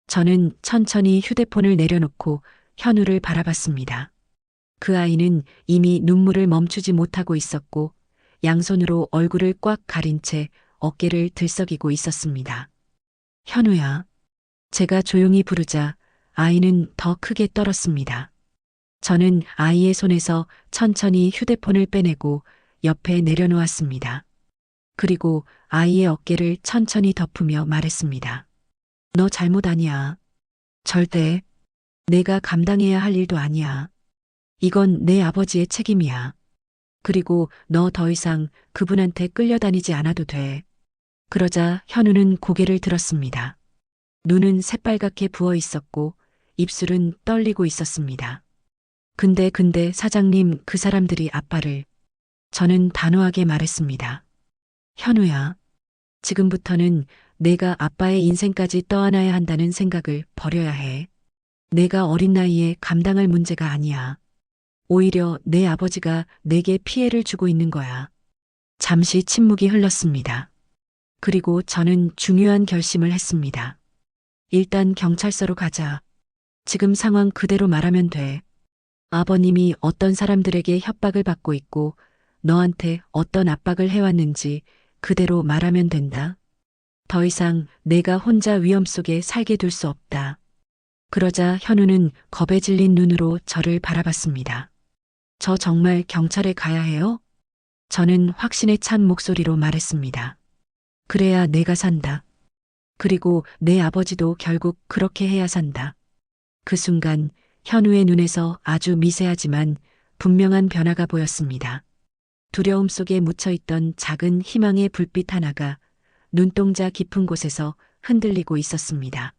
저는 천천히 휴대폰을 내려놓고 현우를 바라봤습니다. 그 아이는 이미 눈물을 멈추지 못하고 있었고 양손으로 얼굴을 꽉 가린 채 어깨를 들썩이고 있었습니다. 현우야. 제가 조용히 부르자 아이는 더 크게 떨었습니다. 저는 아이의 손에서 천천히 휴대폰을 빼내고 옆에 내려놓았습니다. 그리고 아이의 어깨를 천천히 덮으며 말했습니다. 너 잘못 아니야. 절대. 내가 감당해야 할 일도 아니야. 이건 내 아버지의 책임이야. 그리고 너 더 이상 그분한테 끌려다니지 않아도 돼. 그러자 현우는 고개를 들었습니다. 눈은 새빨갛게 부어 있었고 입술은 떨리고 있었습니다. 근데 사장님 그 사람들이 아빠를. 저는 단호하게 말했습니다. 현우야. 지금부터는 내가 아빠의 인생까지 떠안아야 한다는 생각을 버려야 해. 내가 어린 나이에 감당할 문제가 아니야. 오히려 내 아버지가 내게 피해를 주고 있는 거야. 잠시 침묵이 흘렀습니다. 그리고 저는 중요한 결심을 했습니다. 일단 경찰서로 가자. 지금 상황 그대로 말하면 돼. 아버님이 어떤 사람들에게 협박을 받고 있고 너한테 어떤 압박을 해왔는지 그대로 말하면 된다. 더 이상 내가 혼자 위험 속에 살게 둘 수 없다. 그러자 현우는 겁에 질린 눈으로 저를 바라봤습니다. 저 정말 경찰에 가야 해요? 저는 확신에 찬 목소리로 말했습니다. 그래야 내가 산다. 그리고 내 아버지도 결국 그렇게 해야 산다. 그 순간 현우의 눈에서 아주 미세하지만 분명한 변화가 보였습니다. 두려움 속에 묻혀있던 작은 희망의 불빛 하나가 눈동자 깊은 곳에서 흔들리고 있었습니다.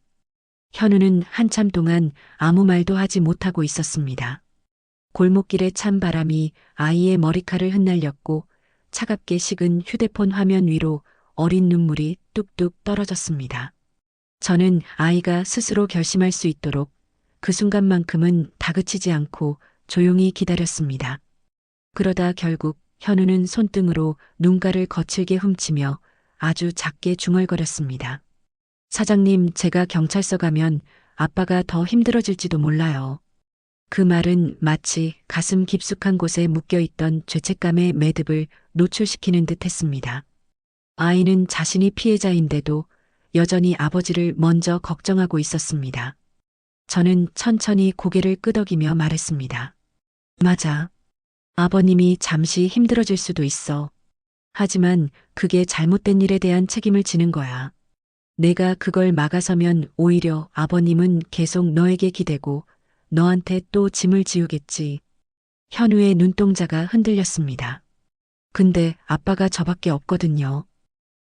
현우는 한참 동안 아무 말도 하지 못하고 있었습니다. 골목길의 찬 바람이 아이의 머리카락을 흩날렸고 차갑게 식은 휴대폰 화면 위로 어린 눈물이 뚝뚝 떨어졌습니다. 저는 아이가 스스로 결심할 수 있도록 그 순간만큼은 다그치지 않고 조용히 기다렸습니다. 그러다 결국 현우는 손등으로 눈가를 거칠게 훔치며 아주 작게 중얼거렸습니다. 사장님, 제가 경찰서 가면 아빠가 더 힘들어질지도 몰라요. 그 말은 마치 가슴 깊숙한 곳에 묶여있던 죄책감의 매듭을 노출시키는 듯 했습니다. 아이는 자신이 피해자인데도 여전히 아버지를 먼저 걱정하고 있었습니다. 저는 천천히 고개를 끄덕이며 말했습니다. 맞아. 아버님이 잠시 힘들어질 수도 있어. 하지만 그게 잘못된 일에 대한 책임을 지는 거야. 내가 그걸 막아서면 오히려 아버님은 계속 너에게 기대고 너한테 또 짐을 지우겠지. 현우의 눈동자가 흔들렸습니다. 근데 아빠가 저밖에 없거든요.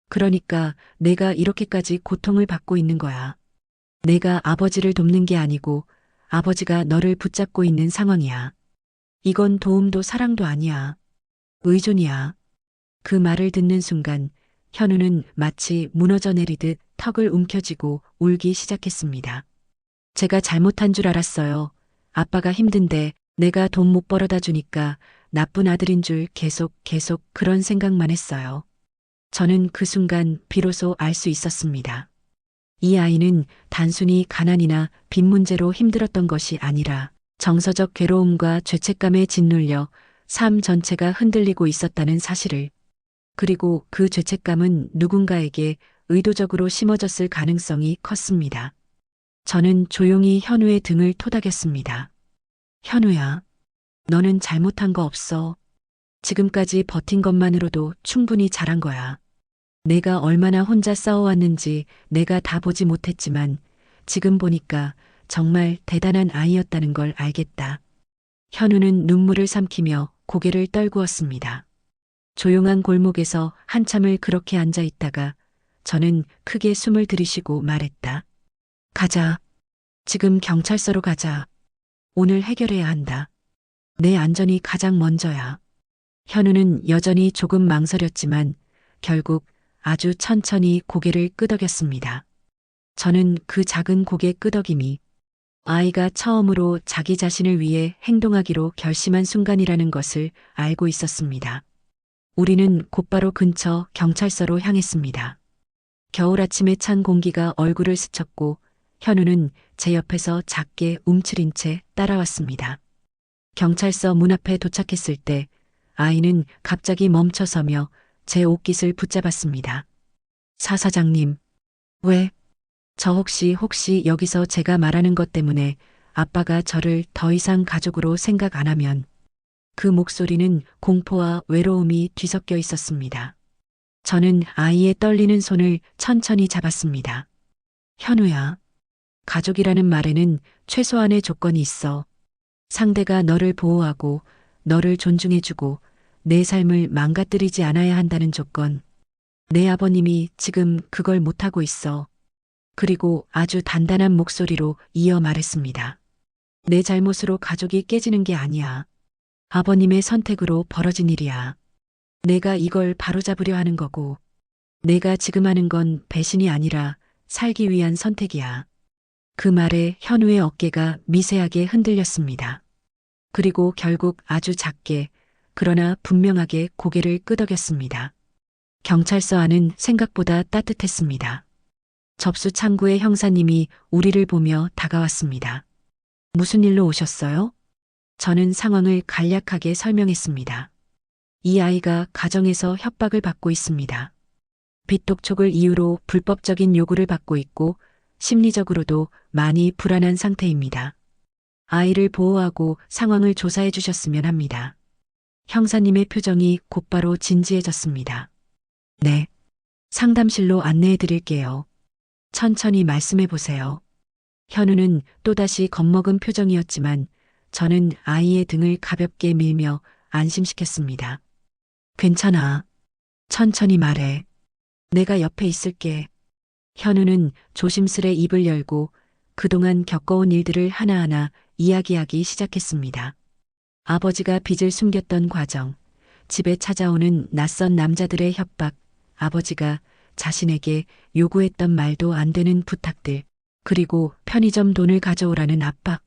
그러니까 내가 이렇게까지 고통을 받고 있는 거야. 내가 아버지를 돕는 게 아니고 아버지가 너를 붙잡고 있는 상황이야. 이건 도움도 사랑도 아니야. 의존이야. 그 말을 듣는 순간 현우는 마치 무너져 내리듯 턱을 움켜쥐고 울기 시작했습니다. 제가 잘못한 줄 알았어요. 아빠가 힘든데 내가 돈 못 벌어다 주니까 나쁜 아들인 줄 계속 그런 생각만 했어요. 저는 그 순간 비로소 알 수 있었습니다. 이 아이는 단순히 가난이나 빚 문제로 힘들었던 것이 아니라 정서적 괴로움과 죄책감에 짓눌려 삶 전체가 흔들리고 있었다는 사실을, 그리고 그 죄책감은 누군가에게 의도적으로 심어졌을 가능성이 컸습니다. 저는 조용히 현우의 등을 토닥였습니다. 현우야, 너는 잘못한 거 없어. 지금까지 버틴 것만으로도 충분히 잘한 거야. 내가 얼마나 혼자 싸워왔는지 내가 다 보지 못했지만 지금 보니까 정말 대단한 아이였다는 걸 알겠다. 현우는 눈물을 삼키며 고개를 떨구었습니다. 조용한 골목에서 한참을 그렇게 앉아 있다가 저는 크게 숨을 들이쉬고 말했다. 가자. 지금 경찰서로 가자. 오늘 해결해야 한다. 내 안전이 가장 먼저야. 현우는 여전히 조금 망설였지만 결국 아주 천천히 고개를 끄덕였습니다. 저는 그 작은 고개 끄덕임이 아이가 처음으로 자기 자신을 위해 행동하기로 결심한 순간이라는 것을 알고 있었습니다. 우리는 곧바로 근처 경찰서로 향했습니다. 겨울 아침에 찬 공기가 얼굴을 스쳤고 현우는 제 옆에서 작게 움츠린 채 따라왔습니다. 경찰서 문 앞에 도착했을 때 아이는 갑자기 멈춰서며 제 옷깃을 붙잡았습니다. 사장님, 왜? 저 혹시 여기서 제가 말하는 것 때문에 아빠가 저를 더 이상 가족으로 생각 안 하면. 그 목소리는 공포와 외로움이 뒤섞여 있었습니다. 저는 아이의 떨리는 손을 천천히 잡았습니다. 현우야, 가족이라는 말에는 최소한의 조건이 있어. 상대가 너를 보호하고 너를 존중해주고 내 삶을 망가뜨리지 않아야 한다는 조건. 내 아버님이 지금 그걸 못하고 있어. 그리고 아주 단단한 목소리로 이어 말했습니다. 내 잘못으로 가족이 깨지는 게 아니야. 아버님의 선택으로 벌어진 일이야. 내가 이걸 바로잡으려 하는 거고, 내가 지금 하는 건 배신이 아니라 살기 위한 선택이야. 그 말에 현우의 어깨가 미세하게 흔들렸습니다. 그리고 결국 아주 작게, 그러나 분명하게 고개를 끄덕였습니다. 경찰서 안은 생각보다 따뜻했습니다. 접수 창구의 형사님이 우리를 보며 다가왔습니다. 무슨 일로 오셨어요? 저는 상황을 간략하게 설명했습니다. 이 아이가 가정에서 협박을 받고 있습니다. 빚독촉을 이유로 불법적인 요구를 받고 있고 심리적으로도 많이 불안한 상태입니다. 아이를 보호하고 상황을 조사해 주셨으면 합니다. 형사님의 표정이 곧바로 진지해졌습니다. 네. 상담실로 안내해 드릴게요. 천천히 말씀해 보세요. 현우는 또다시 겁먹은 표정이었지만 저는 아이의 등을 가볍게 밀며 안심시켰습니다. 괜찮아. 천천히 말해. 내가 옆에 있을게. 현우는 조심스레 입을 열고 그동안 겪어온 일들을 하나하나 이야기하기 시작했습니다. 아버지가 빚을 숨겼던 과정, 집에 찾아오는 낯선 남자들의 협박, 아버지가 자신에게 요구했던 말도 안 되는 부탁들, 그리고 편의점 돈을 가져오라는 압박.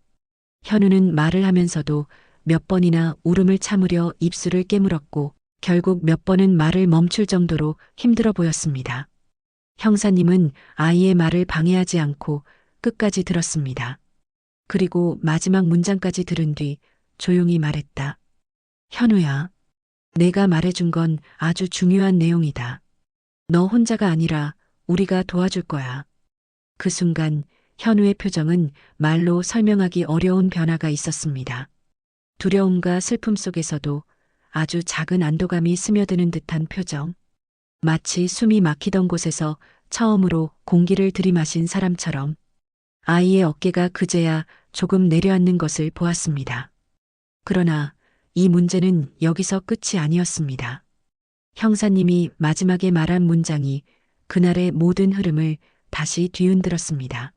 현우는 말을 하면서도 몇 번이나 울음을 참으려 입술을 깨물었고 결국 몇 번은 말을 멈출 정도로 힘들어 보였습니다. 형사님은 아이의 말을 방해하지 않고 끝까지 들었습니다. 그리고 마지막 문장까지 들은 뒤 조용히 말했다. 현우야, 내가 말해준 건 아주 중요한 내용이다. 너 혼자가 아니라 우리가 도와줄 거야. 그 순간 현우의 표정은 말로 설명하기 어려운 변화가 있었습니다. 두려움과 슬픔 속에서도 아주 작은 안도감이 스며드는 듯한 표정. 마치 숨이 막히던 곳에서 처음으로 공기를 들이마신 사람처럼. 아이의 어깨가 그제야 조금 내려앉는 것을 보았습니다. 그러나 이 문제는 여기서 끝이 아니었습니다. 형사님이 마지막에 말한 문장이 그날의 모든 흐름을 다시 뒤흔들었습니다.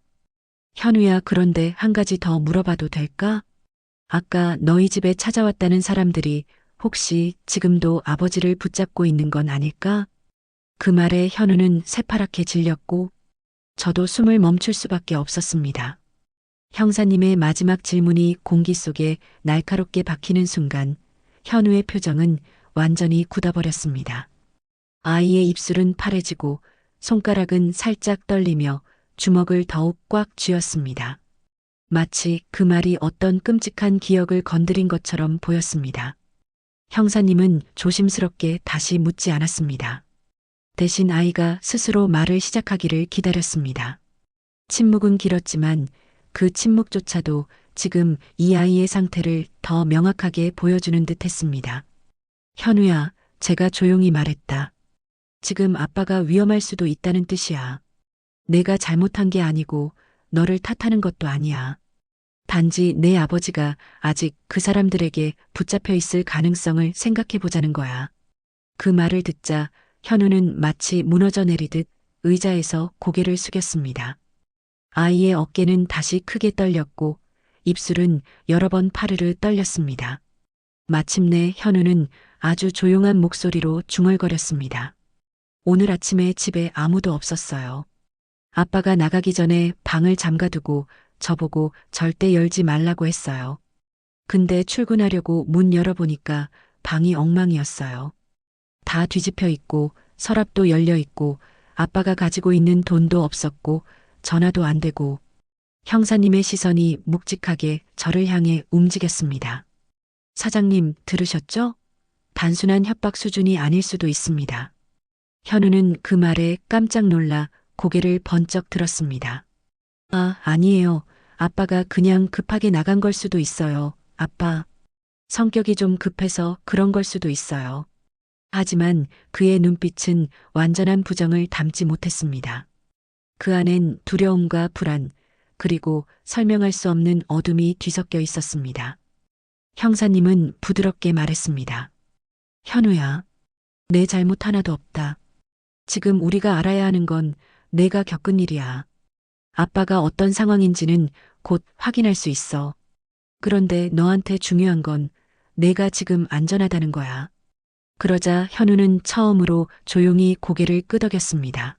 현우야, 그런데 한 가지 더 물어봐도 될까? 아까 너희 집에 찾아왔다는 사람들이 혹시 지금도 아버지를 붙잡고 있는 건 아닐까? 그 말에 현우는 새파랗게 질렸고 저도 숨을 멈출 수밖에 없었습니다. 형사님의 마지막 질문이 공기 속에 날카롭게 박히는 순간 현우의 표정은 완전히 굳어버렸습니다. 아이의 입술은 파래지고 손가락은 살짝 떨리며 주먹을 더욱 꽉 쥐었습니다. 마치 그 말이 어떤 끔찍한 기억을 건드린 것처럼 보였습니다. 형사님은 조심스럽게 다시 묻지 않았습니다. 대신 아이가 스스로 말을 시작하기를 기다렸습니다. 침묵은 길었지만 그 침묵조차도 지금 이 아이의 상태를 더 명확하게 보여주는 듯 했습니다. 현우야, 제가 조용히 말했다. 지금 아빠가 위험할 수도 있다는 뜻이야. 내가 잘못한 게 아니고 너를 탓하는 것도 아니야. 단지 내 아버지가 아직 그 사람들에게 붙잡혀 있을 가능성을 생각해 보자는 거야. 그 말을 듣자 현우는 마치 무너져 내리듯 의자에서 고개를 숙였습니다. 아이의 어깨는 다시 크게 떨렸고 입술은 여러 번 파르르 떨렸습니다. 마침내 현우는 아주 조용한 목소리로 중얼거렸습니다. 오늘 아침에 집에 아무도 없었어요. 아빠가 나가기 전에 방을 잠가두고 저보고 절대 열지 말라고 했어요. 근데 출근하려고 문 열어보니까 방이 엉망이었어요. 다 뒤집혀 있고 서랍도 열려 있고 아빠가 가지고 있는 돈도 없었고 전화도 안 되고 형사님의 시선이 묵직하게 저를 향해 움직였습니다. 사장님 들으셨죠? 단순한 협박 수준이 아닐 수도 있습니다. 현우는 그 말에 깜짝 놀라 고개를 번쩍 들었습니다. 아, 아니에요. 아빠가 그냥 급하게 나간 걸 수도 있어요. 아빠. 성격이 좀 급해서 그런 걸 수도 있어요. 하지만 그의 눈빛은 완전한 부정을 담지 못했습니다. 그 안엔 두려움과 불안, 그리고 설명할 수 없는 어둠이 뒤섞여 있었습니다. 형사님은 부드럽게 말했습니다. 현우야, 내 잘못 하나도 없다. 지금 우리가 알아야 하는 건 내가 겪은 일이야. 아빠가 어떤 상황인지는 곧 확인할 수 있어. 그런데 너한테 중요한 건 내가 지금 안전하다는 거야. 그러자 현우는 처음으로 조용히 고개를 끄덕였습니다.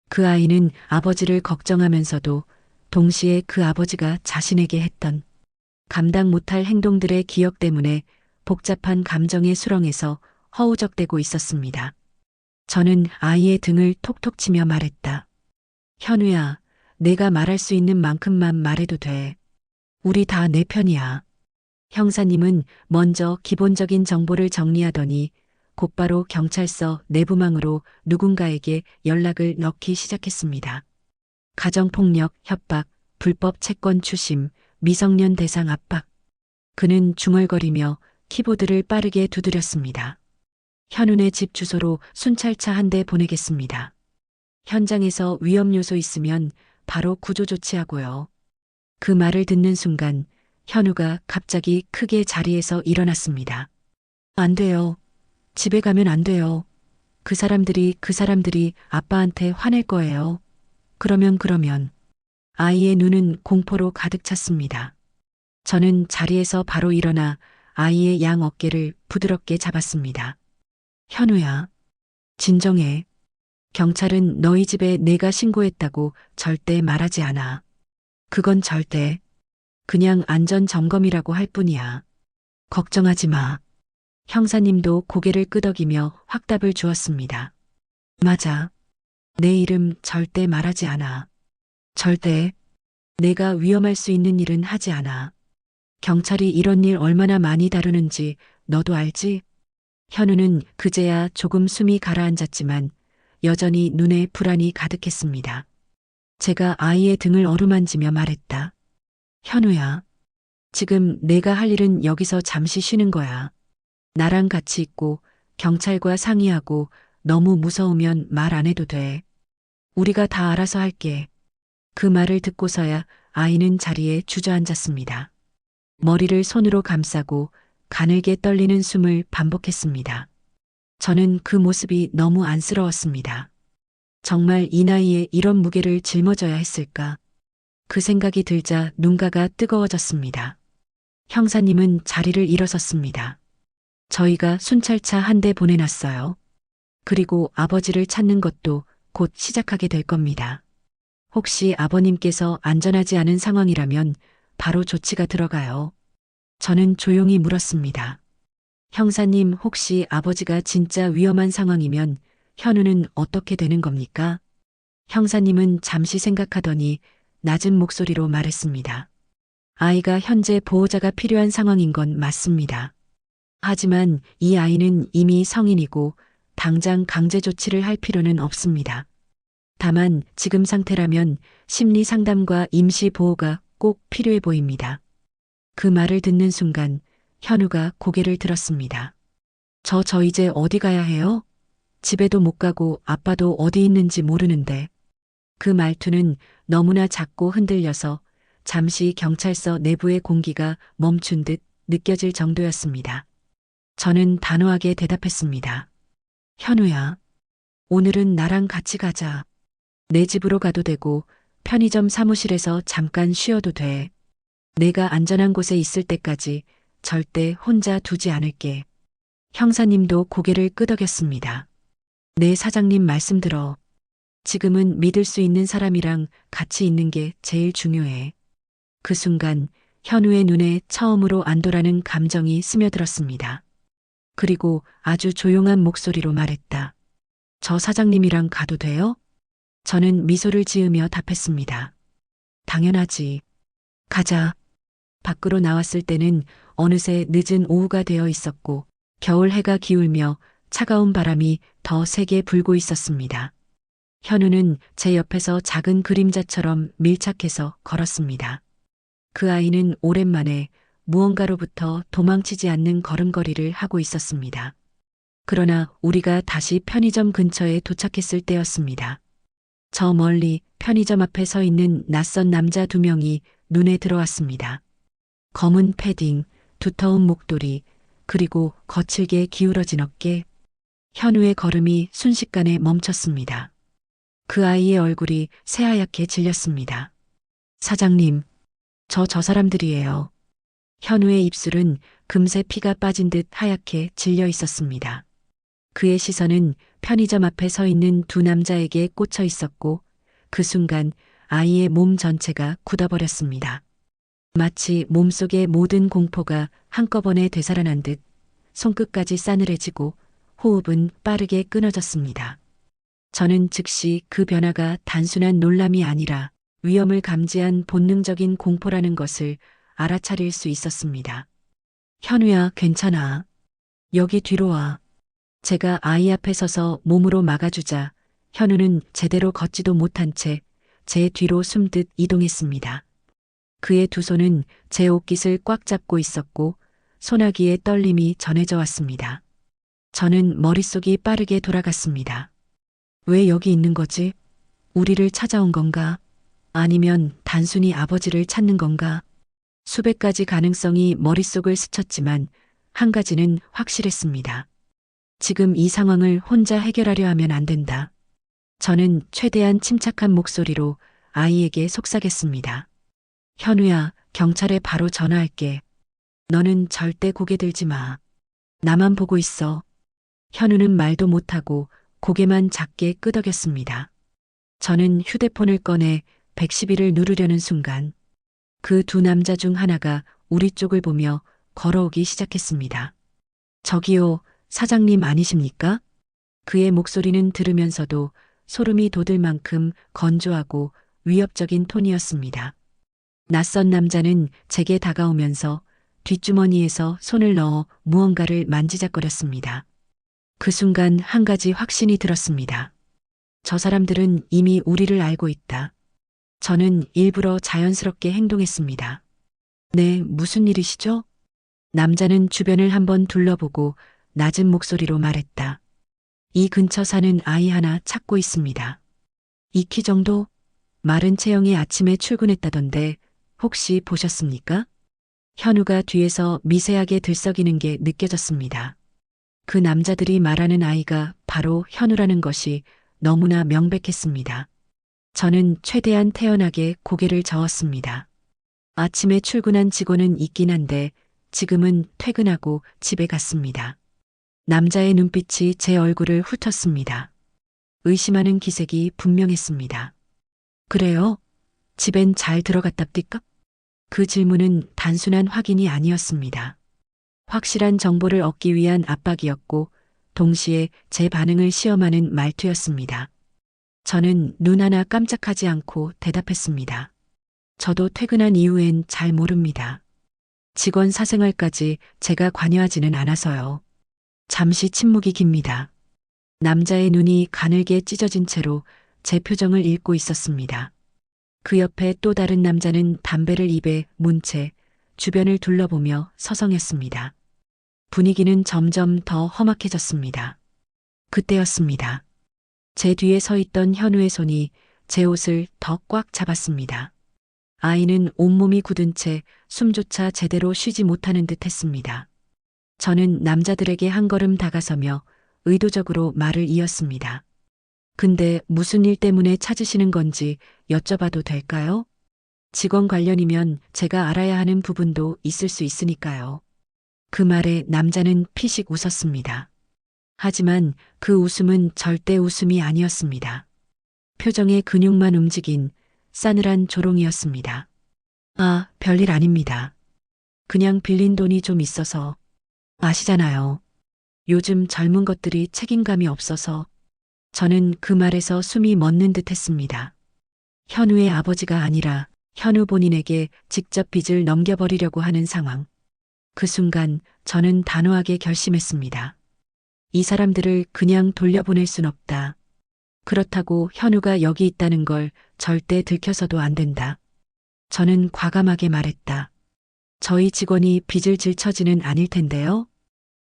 그 아이는 아버지를 걱정하면서도 동시에 그 아버지가 자신에게 했던 감당 못할 행동들의 기억 때문에 복잡한 감정의 수렁에서 허우적대고 있었습니다. 저는 아이의 등을 톡톡 치며 말했다. 현우야, 내가 말할 수 있는 만큼만 말해도 돼. 우리 다 내 편이야. 형사님은 먼저 기본적인 정보를 정리하더니 곧바로 경찰서 내부망으로 누군가에게 연락을 넣기 시작했습니다. 가정폭력, 협박, 불법 채권 추심, 미성년 대상 압박. 그는 중얼거리며 키보드를 빠르게 두드렸습니다. 현운의 집 주소로 순찰차 한 대 보내겠습니다. 현장에서 위험 요소 있으면 바로 구조 조치하고요. 그 말을 듣는 순간 현우가 갑자기 크게 자리에서 일어났습니다. 안 돼요. 집에 가면 안 돼요. 그 사람들이 아빠한테 화낼 거예요. 그러면 아이의 눈은 공포로 가득 찼습니다. 저는 자리에서 바로 일어나 아이의 양 어깨를 부드럽게 잡았습니다. 현우야, 진정해. 경찰은 너희 집에 내가 신고했다고 절대 말하지 않아. 그건 절대 그냥 안전 점검이라고 할 뿐이야. 걱정하지 마. 형사님도 고개를 끄덕이며 확답을 주었습니다. 맞아. 내 이름 절대 말하지 않아. 절대. 내가 위험할 수 있는 일은 하지 않아. 경찰이 이런 일 얼마나 많이 다루는지 너도 알지? 현우는 그제야 조금 숨이 가라앉았지만 여전히 눈에 불안이 가득했습니다. 제가 아이의 등을 어루만지며 말했다. 현우야, 지금 내가 할 일은 여기서 잠시 쉬는 거야. 나랑 같이 있고 경찰과 상의하고 너무 무서우면 말 안 해도 돼. 우리가 다 알아서 할게. 그 말을 듣고서야 아이는 자리에 주저앉았습니다. 머리를 손으로 감싸고 가늘게 떨리는 숨을 반복했습니다. 저는 그 모습이 너무 안쓰러웠습니다. 정말 이 나이에 이런 무게를 짊어져야 했을까? 그 생각이 들자 눈가가 뜨거워졌습니다. 형사님은 자리를 일어섰습니다. 저희가 순찰차 한 대 보내놨어요. 그리고 아버지를 찾는 것도 곧 시작하게 될 겁니다. 혹시 아버님께서 안전하지 않은 상황이라면 바로 조치가 들어가요. 저는 조용히 물었습니다. 형사님, 혹시 아버지가 진짜 위험한 상황이면 현우는 어떻게 되는 겁니까? 형사님은 잠시 생각하더니 낮은 목소리로 말했습니다. 아이가 현재 보호자가 필요한 상황인 건 맞습니다. 하지만 이 아이는 이미 성인이고 당장 강제 조치를 할 필요는 없습니다. 다만 지금 상태라면 심리 상담과 임시 보호가 꼭 필요해 보입니다. 그 말을 듣는 순간 현우가 고개를 들었습니다. 저 이제 어디 가야 해요? 집에도 못 가고 아빠도 어디 있는지 모르는데. 그 말투는 너무나 작고 흔들려서 잠시 경찰서 내부의 공기가 멈춘 듯 느껴질 정도였습니다. 저는 단호하게 대답했습니다. 현우야, 오늘은 나랑 같이 가자. 내 집으로 가도 되고 편의점 사무실에서 잠깐 쉬어도 돼. 내가 안전한 곳에 있을 때까지 절대 혼자 두지 않을게. 형사님도 고개를 끄덕였습니다. 네, 사장님 말씀 들어. 지금은 믿을 수 있는 사람이랑 같이 있는 게 제일 중요해. 그 순간 현우의 눈에 처음으로 안도라는 감정이 스며들었습니다. 그리고 아주 조용한 목소리로 말했다. 저 사장님이랑 가도 돼요? 저는 미소를 지으며 답했습니다. 당연하지. 가자. 밖으로 나왔을 때는 어느새 늦은 오후가 되어 있었고 겨울 해가 기울며 차가운 바람이 더 세게 불고 있었습니다. 현우는 제 옆에서 작은 그림자처럼 밀착해서 걸었습니다. 그 아이는 오랜만에 무언가로부터 도망치지 않는 걸음걸이를 하고 있었습니다. 그러나 우리가 다시 편의점 근처에 도착했을 때였습니다. 저 멀리 편의점 앞에 서 있는 낯선 남자 2명이 눈에 들어왔습니다. 검은 패딩, 두터운 목도리, 그리고 거칠게 기울어진 어깨. 현우의 걸음이 순식간에 멈췄습니다. 그 아이의 얼굴이 새하얗게 질렸습니다. 사장님, 저 사람들이에요. 현우의 입술은 금세 피가 빠진 듯 하얗게 질려 있었습니다. 그의 시선은 편의점 앞에 서 있는 2 남자에게 꽂혀 있었고 그 순간 아이의 몸 전체가 굳어버렸습니다. 마치 몸속의 모든 공포가 한꺼번에 되살아난 듯 손끝까지 싸늘해지고 호흡은 빠르게 끊어졌습니다. 저는 즉시 그 변화가 단순한 놀람이 아니라 위험을 감지한 본능적인 공포라는 것을 알아차릴 수 있었습니다. 현우야, 괜찮아. 여기 뒤로 와. 제가 아이 앞에 서서 몸으로 막아주자 현우는 제대로 걷지도 못한 채 제 뒤로 숨듯 이동했습니다. 그의 2 손은 제 옷깃을 꽉 잡고 있었고 소나기의 떨림이 전해져 왔습니다. 저는 머릿속이 빠르게 돌아갔습니다. 왜 여기 있는 거지? 우리를 찾아온 건가? 아니면 단순히 아버지를 찾는 건가? 수백 가지 가능성이 머릿속을 스쳤지만 한 가지는 확실했습니다. 지금 이 상황을 혼자 해결하려 하면 안 된다. 저는 최대한 침착한 목소리로 아이에게 속삭였습니다. 현우야, 경찰에 바로 전화할게. 너는 절대 고개 들지 마. 나만 보고 있어. 현우는 말도 못하고 고개만 작게 끄덕였습니다. 저는 휴대폰을 꺼내 112를 누르려는 순간 그 2 남자 중 하나가 우리 쪽을 보며 걸어오기 시작했습니다. 저기요, 사장님 아니십니까? 그의 목소리는 들으면서도 소름이 돋을 만큼 건조하고 위협적인 톤이었습니다. 낯선 남자는 제게 다가오면서 뒷주머니에서 손을 넣어 무언가를 만지작거렸습니다. 그 순간 한 가지 확신이 들었습니다. 저 사람들은 이미 우리를 알고 있다. 저는 일부러 자연스럽게 행동했습니다. 네, 무슨 일이시죠? 남자는 주변을 한번 둘러보고 낮은 목소리로 말했다. 이 근처 사는 아이 하나 찾고 있습니다. 2키 정도? 마른 체형이 아침에 출근했다던데 혹시 보셨습니까? 현우가 뒤에서 미세하게 들썩이는 게 느껴졌습니다. 그 남자들이 말하는 아이가 바로 현우라는 것이 너무나 명백했습니다. 저는 최대한 태연하게 고개를 저었습니다. 아침에 출근한 직원은 있긴 한데 지금은 퇴근하고 집에 갔습니다. 남자의 눈빛이 제 얼굴을 훑었습니다. 의심하는 기색이 분명했습니다. 그래요? 집엔 잘 들어갔답니까? 그 질문은 단순한 확인이 아니었습니다. 확실한 정보를 얻기 위한 압박이었고 동시에 제 반응을 시험하는 말투였습니다. 저는 눈 하나 깜짝하지 않고 대답했습니다. 저도 퇴근한 이후엔 잘 모릅니다. 직원 사생활까지 제가 관여하지는 않아서요. 잠시 침묵이 깁니다. 남자의 눈이 가늘게 찢어진 채로 제 표정을 읽고 있었습니다. 그 옆에 또 다른 남자는 담배를 입에 문 채 주변을 둘러보며 서성였습니다. 분위기는 점점 더 험악해졌습니다. 그때였습니다. 제 뒤에 서 있던 현우의 손이 제 옷을 더 꽉 잡았습니다. 아이는 온몸이 굳은 채 숨조차 제대로 쉬지 못하는 듯 했습니다. 저는 남자들에게 한 걸음 다가서며 의도적으로 말을 이었습니다. 근데 무슨 일 때문에 찾으시는 건지 여쭤봐도 될까요? 직원 관련이면 제가 알아야 하는 부분도 있을 수 있으니까요. 그 말에 남자는 피식 웃었습니다. 하지만 그 웃음은 절대 웃음이 아니었습니다. 표정의 근육만 움직인 싸늘한 조롱이었습니다. 아, 별일 아닙니다. 그냥 빌린 돈이 좀 있어서. 아시잖아요. 요즘 젊은 것들이 책임감이 없어서. 저는 그 말에서 숨이 멎는 듯 했습니다. 현우의 아버지가 아니라 현우 본인에게 직접 빚을 넘겨버리려고 하는 상황. 그 순간 저는 단호하게 결심했습니다. 이 사람들을 그냥 돌려보낼 순 없다. 그렇다고 현우가 여기 있다는 걸 절대 들켜서도 안 된다. 저는 과감하게 말했다. 저희 직원이 빚을 질 처지는 아닐 텐데요.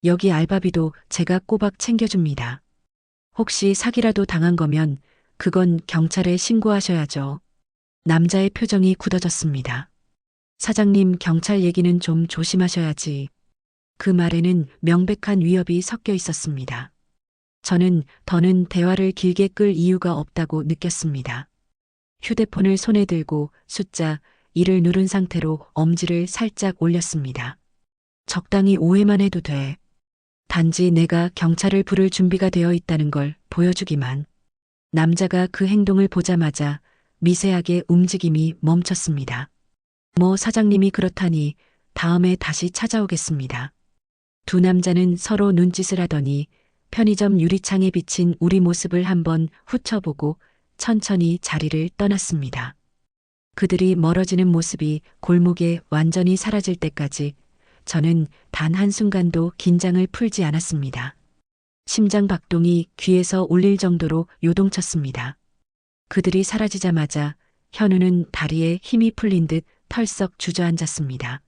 여기 알바비도 제가 꼬박 챙겨줍니다. 혹시 사기라도 당한 거면 그건 경찰에 신고하셔야죠. 남자의 표정이 굳어졌습니다. 사장님, 경찰 얘기는 좀 조심하셔야지. 그 말에는 명백한 위협이 섞여 있었습니다. 저는 더는 대화를 길게 끌 이유가 없다고 느꼈습니다. 휴대폰을 손에 들고 숫자 1을 누른 상태로 엄지를 살짝 올렸습니다. 적당히 오해만 해도 돼. 단지 내가 경찰을 부를 준비가 되어 있다는 걸 보여주기만. 남자가 그 행동을 보자마자 미세하게 움직임이 멈췄습니다. 뭐 사장님이 그렇다니 다음에 다시 찾아오겠습니다. 두 남자는 서로 눈짓을 하더니 편의점 유리창에 비친 우리 모습을 한번 훑어보고 천천히 자리를 떠났습니다. 그들이 멀어지는 모습이 골목에 완전히 사라질 때까지 저는 단 한순간도 긴장을 풀지 않았습니다. 심장 박동이 귀에서 울릴 정도로 요동쳤습니다. 그들이 사라지자마자 현우는 다리에 힘이 풀린 듯 털썩 주저앉았습니다.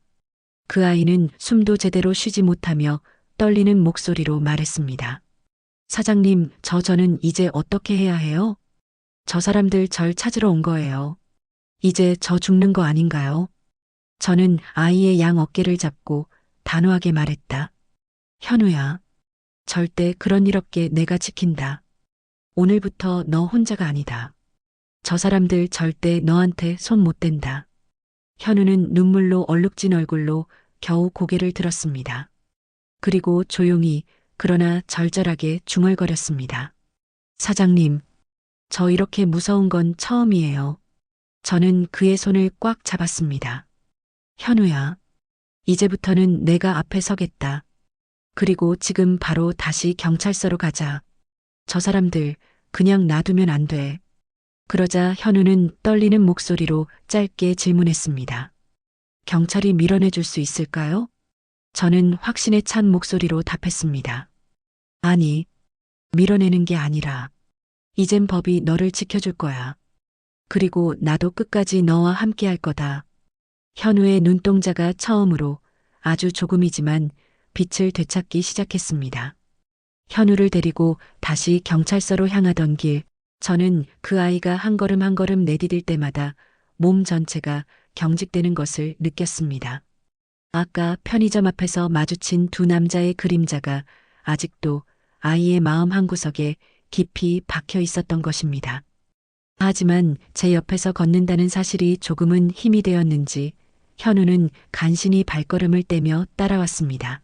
그 아이는 숨도 제대로 쉬지 못하며 떨리는 목소리로 말했습니다. 사장님, 저는 이제 어떻게 해야 해요? 저 사람들 절 찾으러 온 거예요. 이제 저 죽는 거 아닌가요? 저는 아이의 양 어깨를 잡고 단호하게 말했다. 현우야, 절대 그런 일 없게 내가 지킨다. 오늘부터 너 혼자가 아니다. 저 사람들 절대 너한테 손 못 댄다. 현우는 눈물로 얼룩진 얼굴로 겨우 고개를 들었습니다. 그리고 조용히 그러나 절절하게 중얼거렸습니다. 사장님, 저 이렇게 무서운 건 처음이에요. 저는 그의 손을 꽉 잡았습니다. 현우야, 이제부터는 내가 앞에 서겠다. 그리고 지금 바로 다시 경찰서로 가자. 저 사람들 그냥 놔두면 안 돼. 그러자 현우는 떨리는 목소리로 짧게 질문했습니다. 경찰이 밀어내줄 수 있을까요? 저는 확신에 찬 목소리로 답했습니다. 아니, 밀어내는 게 아니라 이젠 법이 너를 지켜줄 거야. 그리고 나도 끝까지 너와 함께 할 거다. 현우의 눈동자가 처음으로 아주 조금이지만 빛을 되찾기 시작했습니다. 현우를 데리고 다시 경찰서로 향하던 길, 저는 그 아이가 한 걸음 한 걸음 내디딜 때마다 몸 전체가 경직되는 것을 느꼈습니다. 아까 편의점 앞에서 마주친 두 남자의 그림자가 아직도 아이의 마음 한구석에 깊이 박혀 있었던 것입니다. 하지만 제 옆에서 걷는다는 사실이 조금은 힘이 되었는지 현우는 간신히 발걸음을 떼며 따라왔습니다.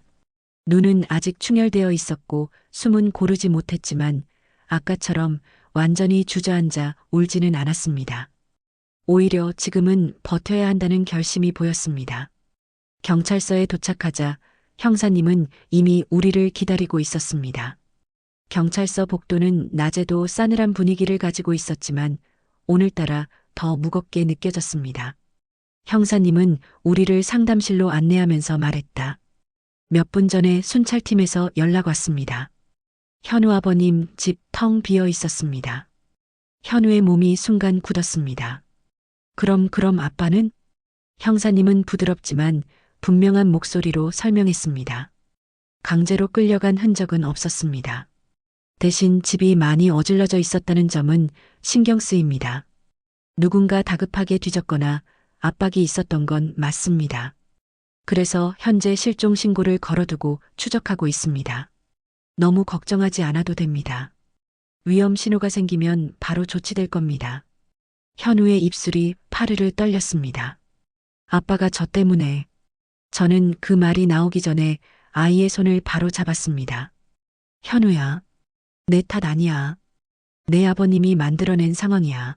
눈은 아직 충혈되어 있었고 숨은 고르지 못했지만 아까처럼 완전히 주저앉아 울지는 않았습니다. 오히려 지금은 버텨야 한다는 결심이 보였습니다. 경찰서에 도착하자 형사님은 이미 우리를 기다리고 있었습니다. 경찰서 복도는 낮에도 싸늘한 분위기를 가지고 있었지만 오늘따라 더 무겁게 느껴졌습니다. 형사님은 우리를 상담실로 안내하면서 말했다. 몇 분 전에 순찰팀에서 연락 왔습니다. 현우 아버님 집 텅 비어 있었습니다. 현우의 몸이 순간 굳었습니다. 그럼 아빠는? 형사님은 부드럽지만 분명한 목소리로 설명했습니다. 강제로 끌려간 흔적은 없었습니다. 대신 집이 많이 어질러져 있었다는 점은 신경 쓰입니다. 누군가 다급하게 뒤졌거나 압박이 있었던 건 맞습니다. 그래서 현재 실종 신고를 걸어두고 추적하고 있습니다. 너무 걱정하지 않아도 됩니다. 위험 신호가 생기면 바로 조치될 겁니다. 현우의 입술이 파르르 떨렸습니다. 아빠가 저 때문에. 저는 그 말이 나오기 전에 아이의 손을 바로 잡았습니다. 현우야, 내 탓 아니야. 내 아버님이 만들어낸 상황이야.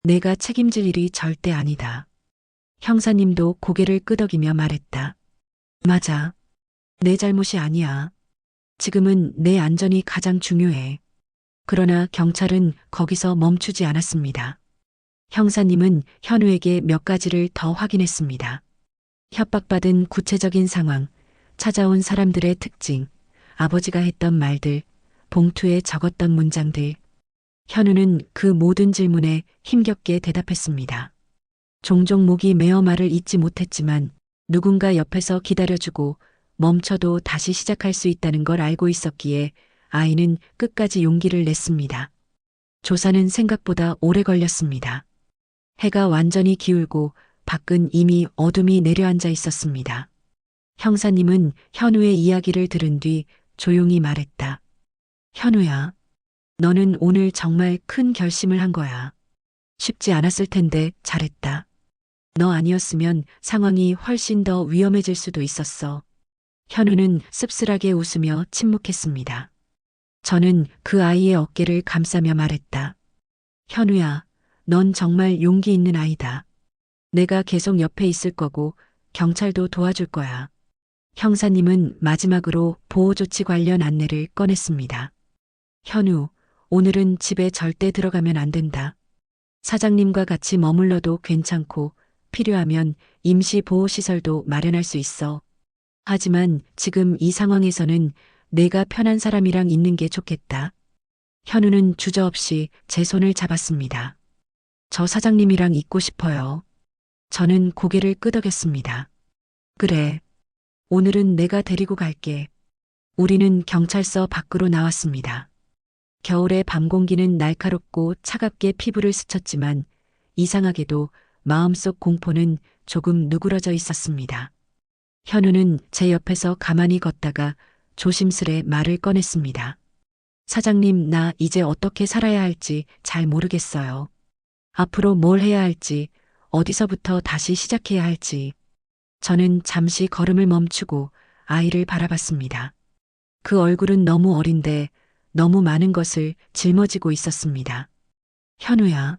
내가 책임질 일이 절대 아니다. 형사님도 고개를 끄덕이며 말했다. 맞아. 내 잘못이 아니야. 지금은 내 안전이 가장 중요해. 그러나 경찰은 거기서 멈추지 않았습니다. 형사님은 현우에게 몇 가지를 더 확인했습니다. 협박받은 구체적인 상황, 찾아온 사람들의 특징, 아버지가 했던 말들, 봉투에 적었던 문장들. 현우는 그 모든 질문에 힘겹게 대답했습니다. 종종 목이 메어 말을 잇지 못했지만 누군가 옆에서 기다려주고 멈춰도 다시 시작할 수 있다는 걸 알고 있었기에 아이는 끝까지 용기를 냈습니다. 조사는 생각보다 오래 걸렸습니다. 해가 완전히 기울고 밖은 이미 어둠이 내려앉아 있었습니다. 형사님은 현우의 이야기를 들은 뒤 조용히 말했다. 현우야, 너는 오늘 정말 큰 결심을 한 거야. 쉽지 않았을 텐데 잘했다. 너 아니었으면 상황이 훨씬 더 위험해질 수도 있었어. 현우는 씁쓸하게 웃으며 침묵했습니다. 저는 그 아이의 어깨를 감싸며 말했다. 현우야, 넌 정말 용기 있는 아이다. 내가 계속 옆에 있을 거고 경찰도 도와줄 거야. 형사님은 마지막으로 보호조치 관련 안내를 꺼냈습니다. 현우, 오늘은 집에 절대 들어가면 안 된다. 사장님과 같이 머물러도 괜찮고 필요하면 임시 보호시설도 마련할 수 있어. 하지만 지금 이 상황에서는 내가 편한 사람이랑 있는 게 좋겠다. 현우는 주저없이 제 손을 잡았습니다. 저 사장님이랑 있고 싶어요. 저는 고개를 끄덕였습니다. 그래. 오늘은 내가 데리고 갈게. 우리는 경찰서 밖으로 나왔습니다. 겨울의 밤 공기는 날카롭고 차갑게 피부를 스쳤지만 이상하게도 마음속 공포는 조금 누그러져 있었습니다. 현우는 제 옆에서 가만히 걷다가 조심스레 말을 꺼냈습니다. 사장님, 나 이제 어떻게 살아야 할지 잘 모르겠어요. 앞으로 뭘 해야 할지, 어디서부터 다시 시작해야 할지. 저는 잠시 걸음을 멈추고 아이를 바라봤습니다. 그 얼굴은 너무 어린데 너무 많은 것을 짊어지고 있었습니다. 현우야,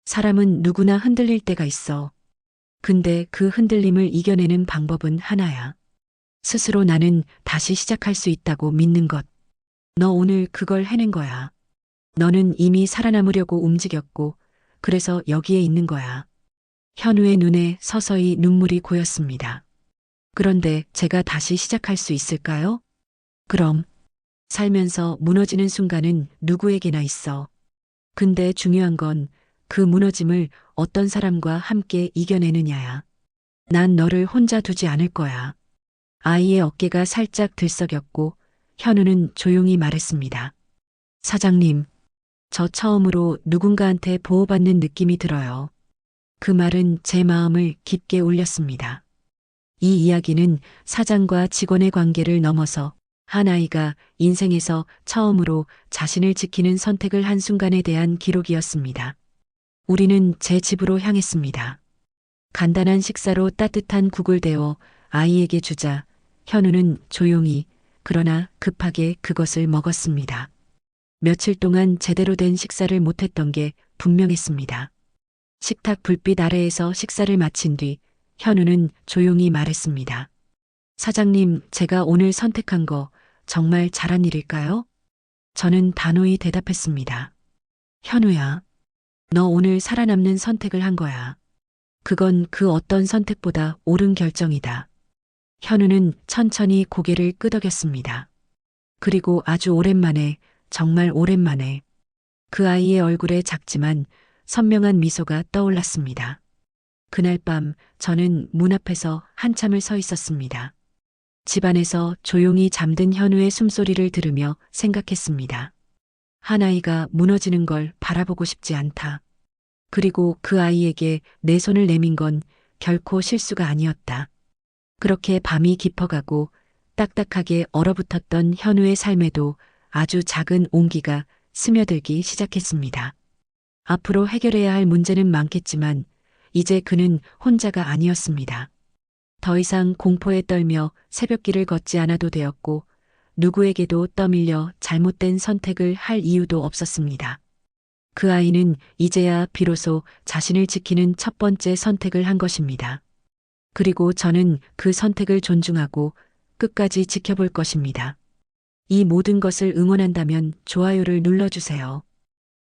사람은 누구나 흔들릴 때가 있어. 근데 그 흔들림을 이겨내는 방법은 하나야. 스스로 나는 다시 시작할 수 있다고 믿는 것. 너 오늘 그걸 해낸 거야. 너는 이미 살아남으려고 움직였고, 그래서 여기에 있는 거야. 현우의 눈에 서서히 눈물이 고였습니다. 그런데 제가 다시 시작할 수 있을까요? 그럼. 살면서 무너지는 순간은 누구에게나 있어. 근데 중요한 건 그 무너짐을 어떤 사람과 함께 이겨내느냐야. 난 너를 혼자 두지 않을 거야. 아이의 어깨가 살짝 들썩였고 현우는 조용히 말했습니다. 사장님, 저 처음으로 누군가한테 보호받는 느낌이 들어요. 그 말은 제 마음을 깊게 울렸습니다. 이 이야기는 사장과 직원의 관계를 넘어서 한 아이가 인생에서 처음으로 자신을 지키는 선택을 한 순간에 대한 기록이었습니다. 우리는 제 집으로 향했습니다. 간단한 식사로 따뜻한 국을 데워 아이에게 주자 현우는 조용히 그러나 급하게 그것을 먹었습니다. 며칠 동안 제대로 된 식사를 못했던 게 분명했습니다. 식탁 불빛 아래에서 식사를 마친 뒤 현우는 조용히 말했습니다. 사장님, 제가 오늘 선택한 거 정말 잘한 일일까요? 저는 단호히 대답했습니다. 현우야, 너 오늘 살아남는 선택을 한 거야. 그건 그 어떤 선택보다 옳은 결정이다. 현우는 천천히 고개를 끄덕였습니다. 그리고 아주 오랜만에, 정말 오랜만에 그 아이의 얼굴에 작지만 선명한 미소가 떠올랐습니다. 그날 밤 저는 문 앞에서 한참을 서 있었습니다. 집안에서 조용히 잠든 현우의 숨소리를 들으며 생각했습니다. 한 아이가 무너지는 걸 바라보고 싶지 않다. 그리고 그 아이에게 내 손을 내민 건 결코 실수가 아니었다. 그렇게 밤이 깊어가고 딱딱하게 얼어붙었던 현우의 삶에도 아주 작은 온기가 스며들기 시작했습니다. 앞으로 해결해야 할 문제는 많겠지만 이제 그는 혼자가 아니었습니다. 더 이상 공포에 떨며 새벽길을 걷지 않아도 되었고 누구에게도 떠밀려 잘못된 선택을 할 이유도 없었습니다. 그 아이는 이제야 비로소 자신을 지키는 첫 번째 선택을 한 것입니다. 그리고 저는 그 선택을 존중하고 끝까지 지켜볼 것입니다. 이 모든 것을 응원한다면 좋아요를 눌러주세요.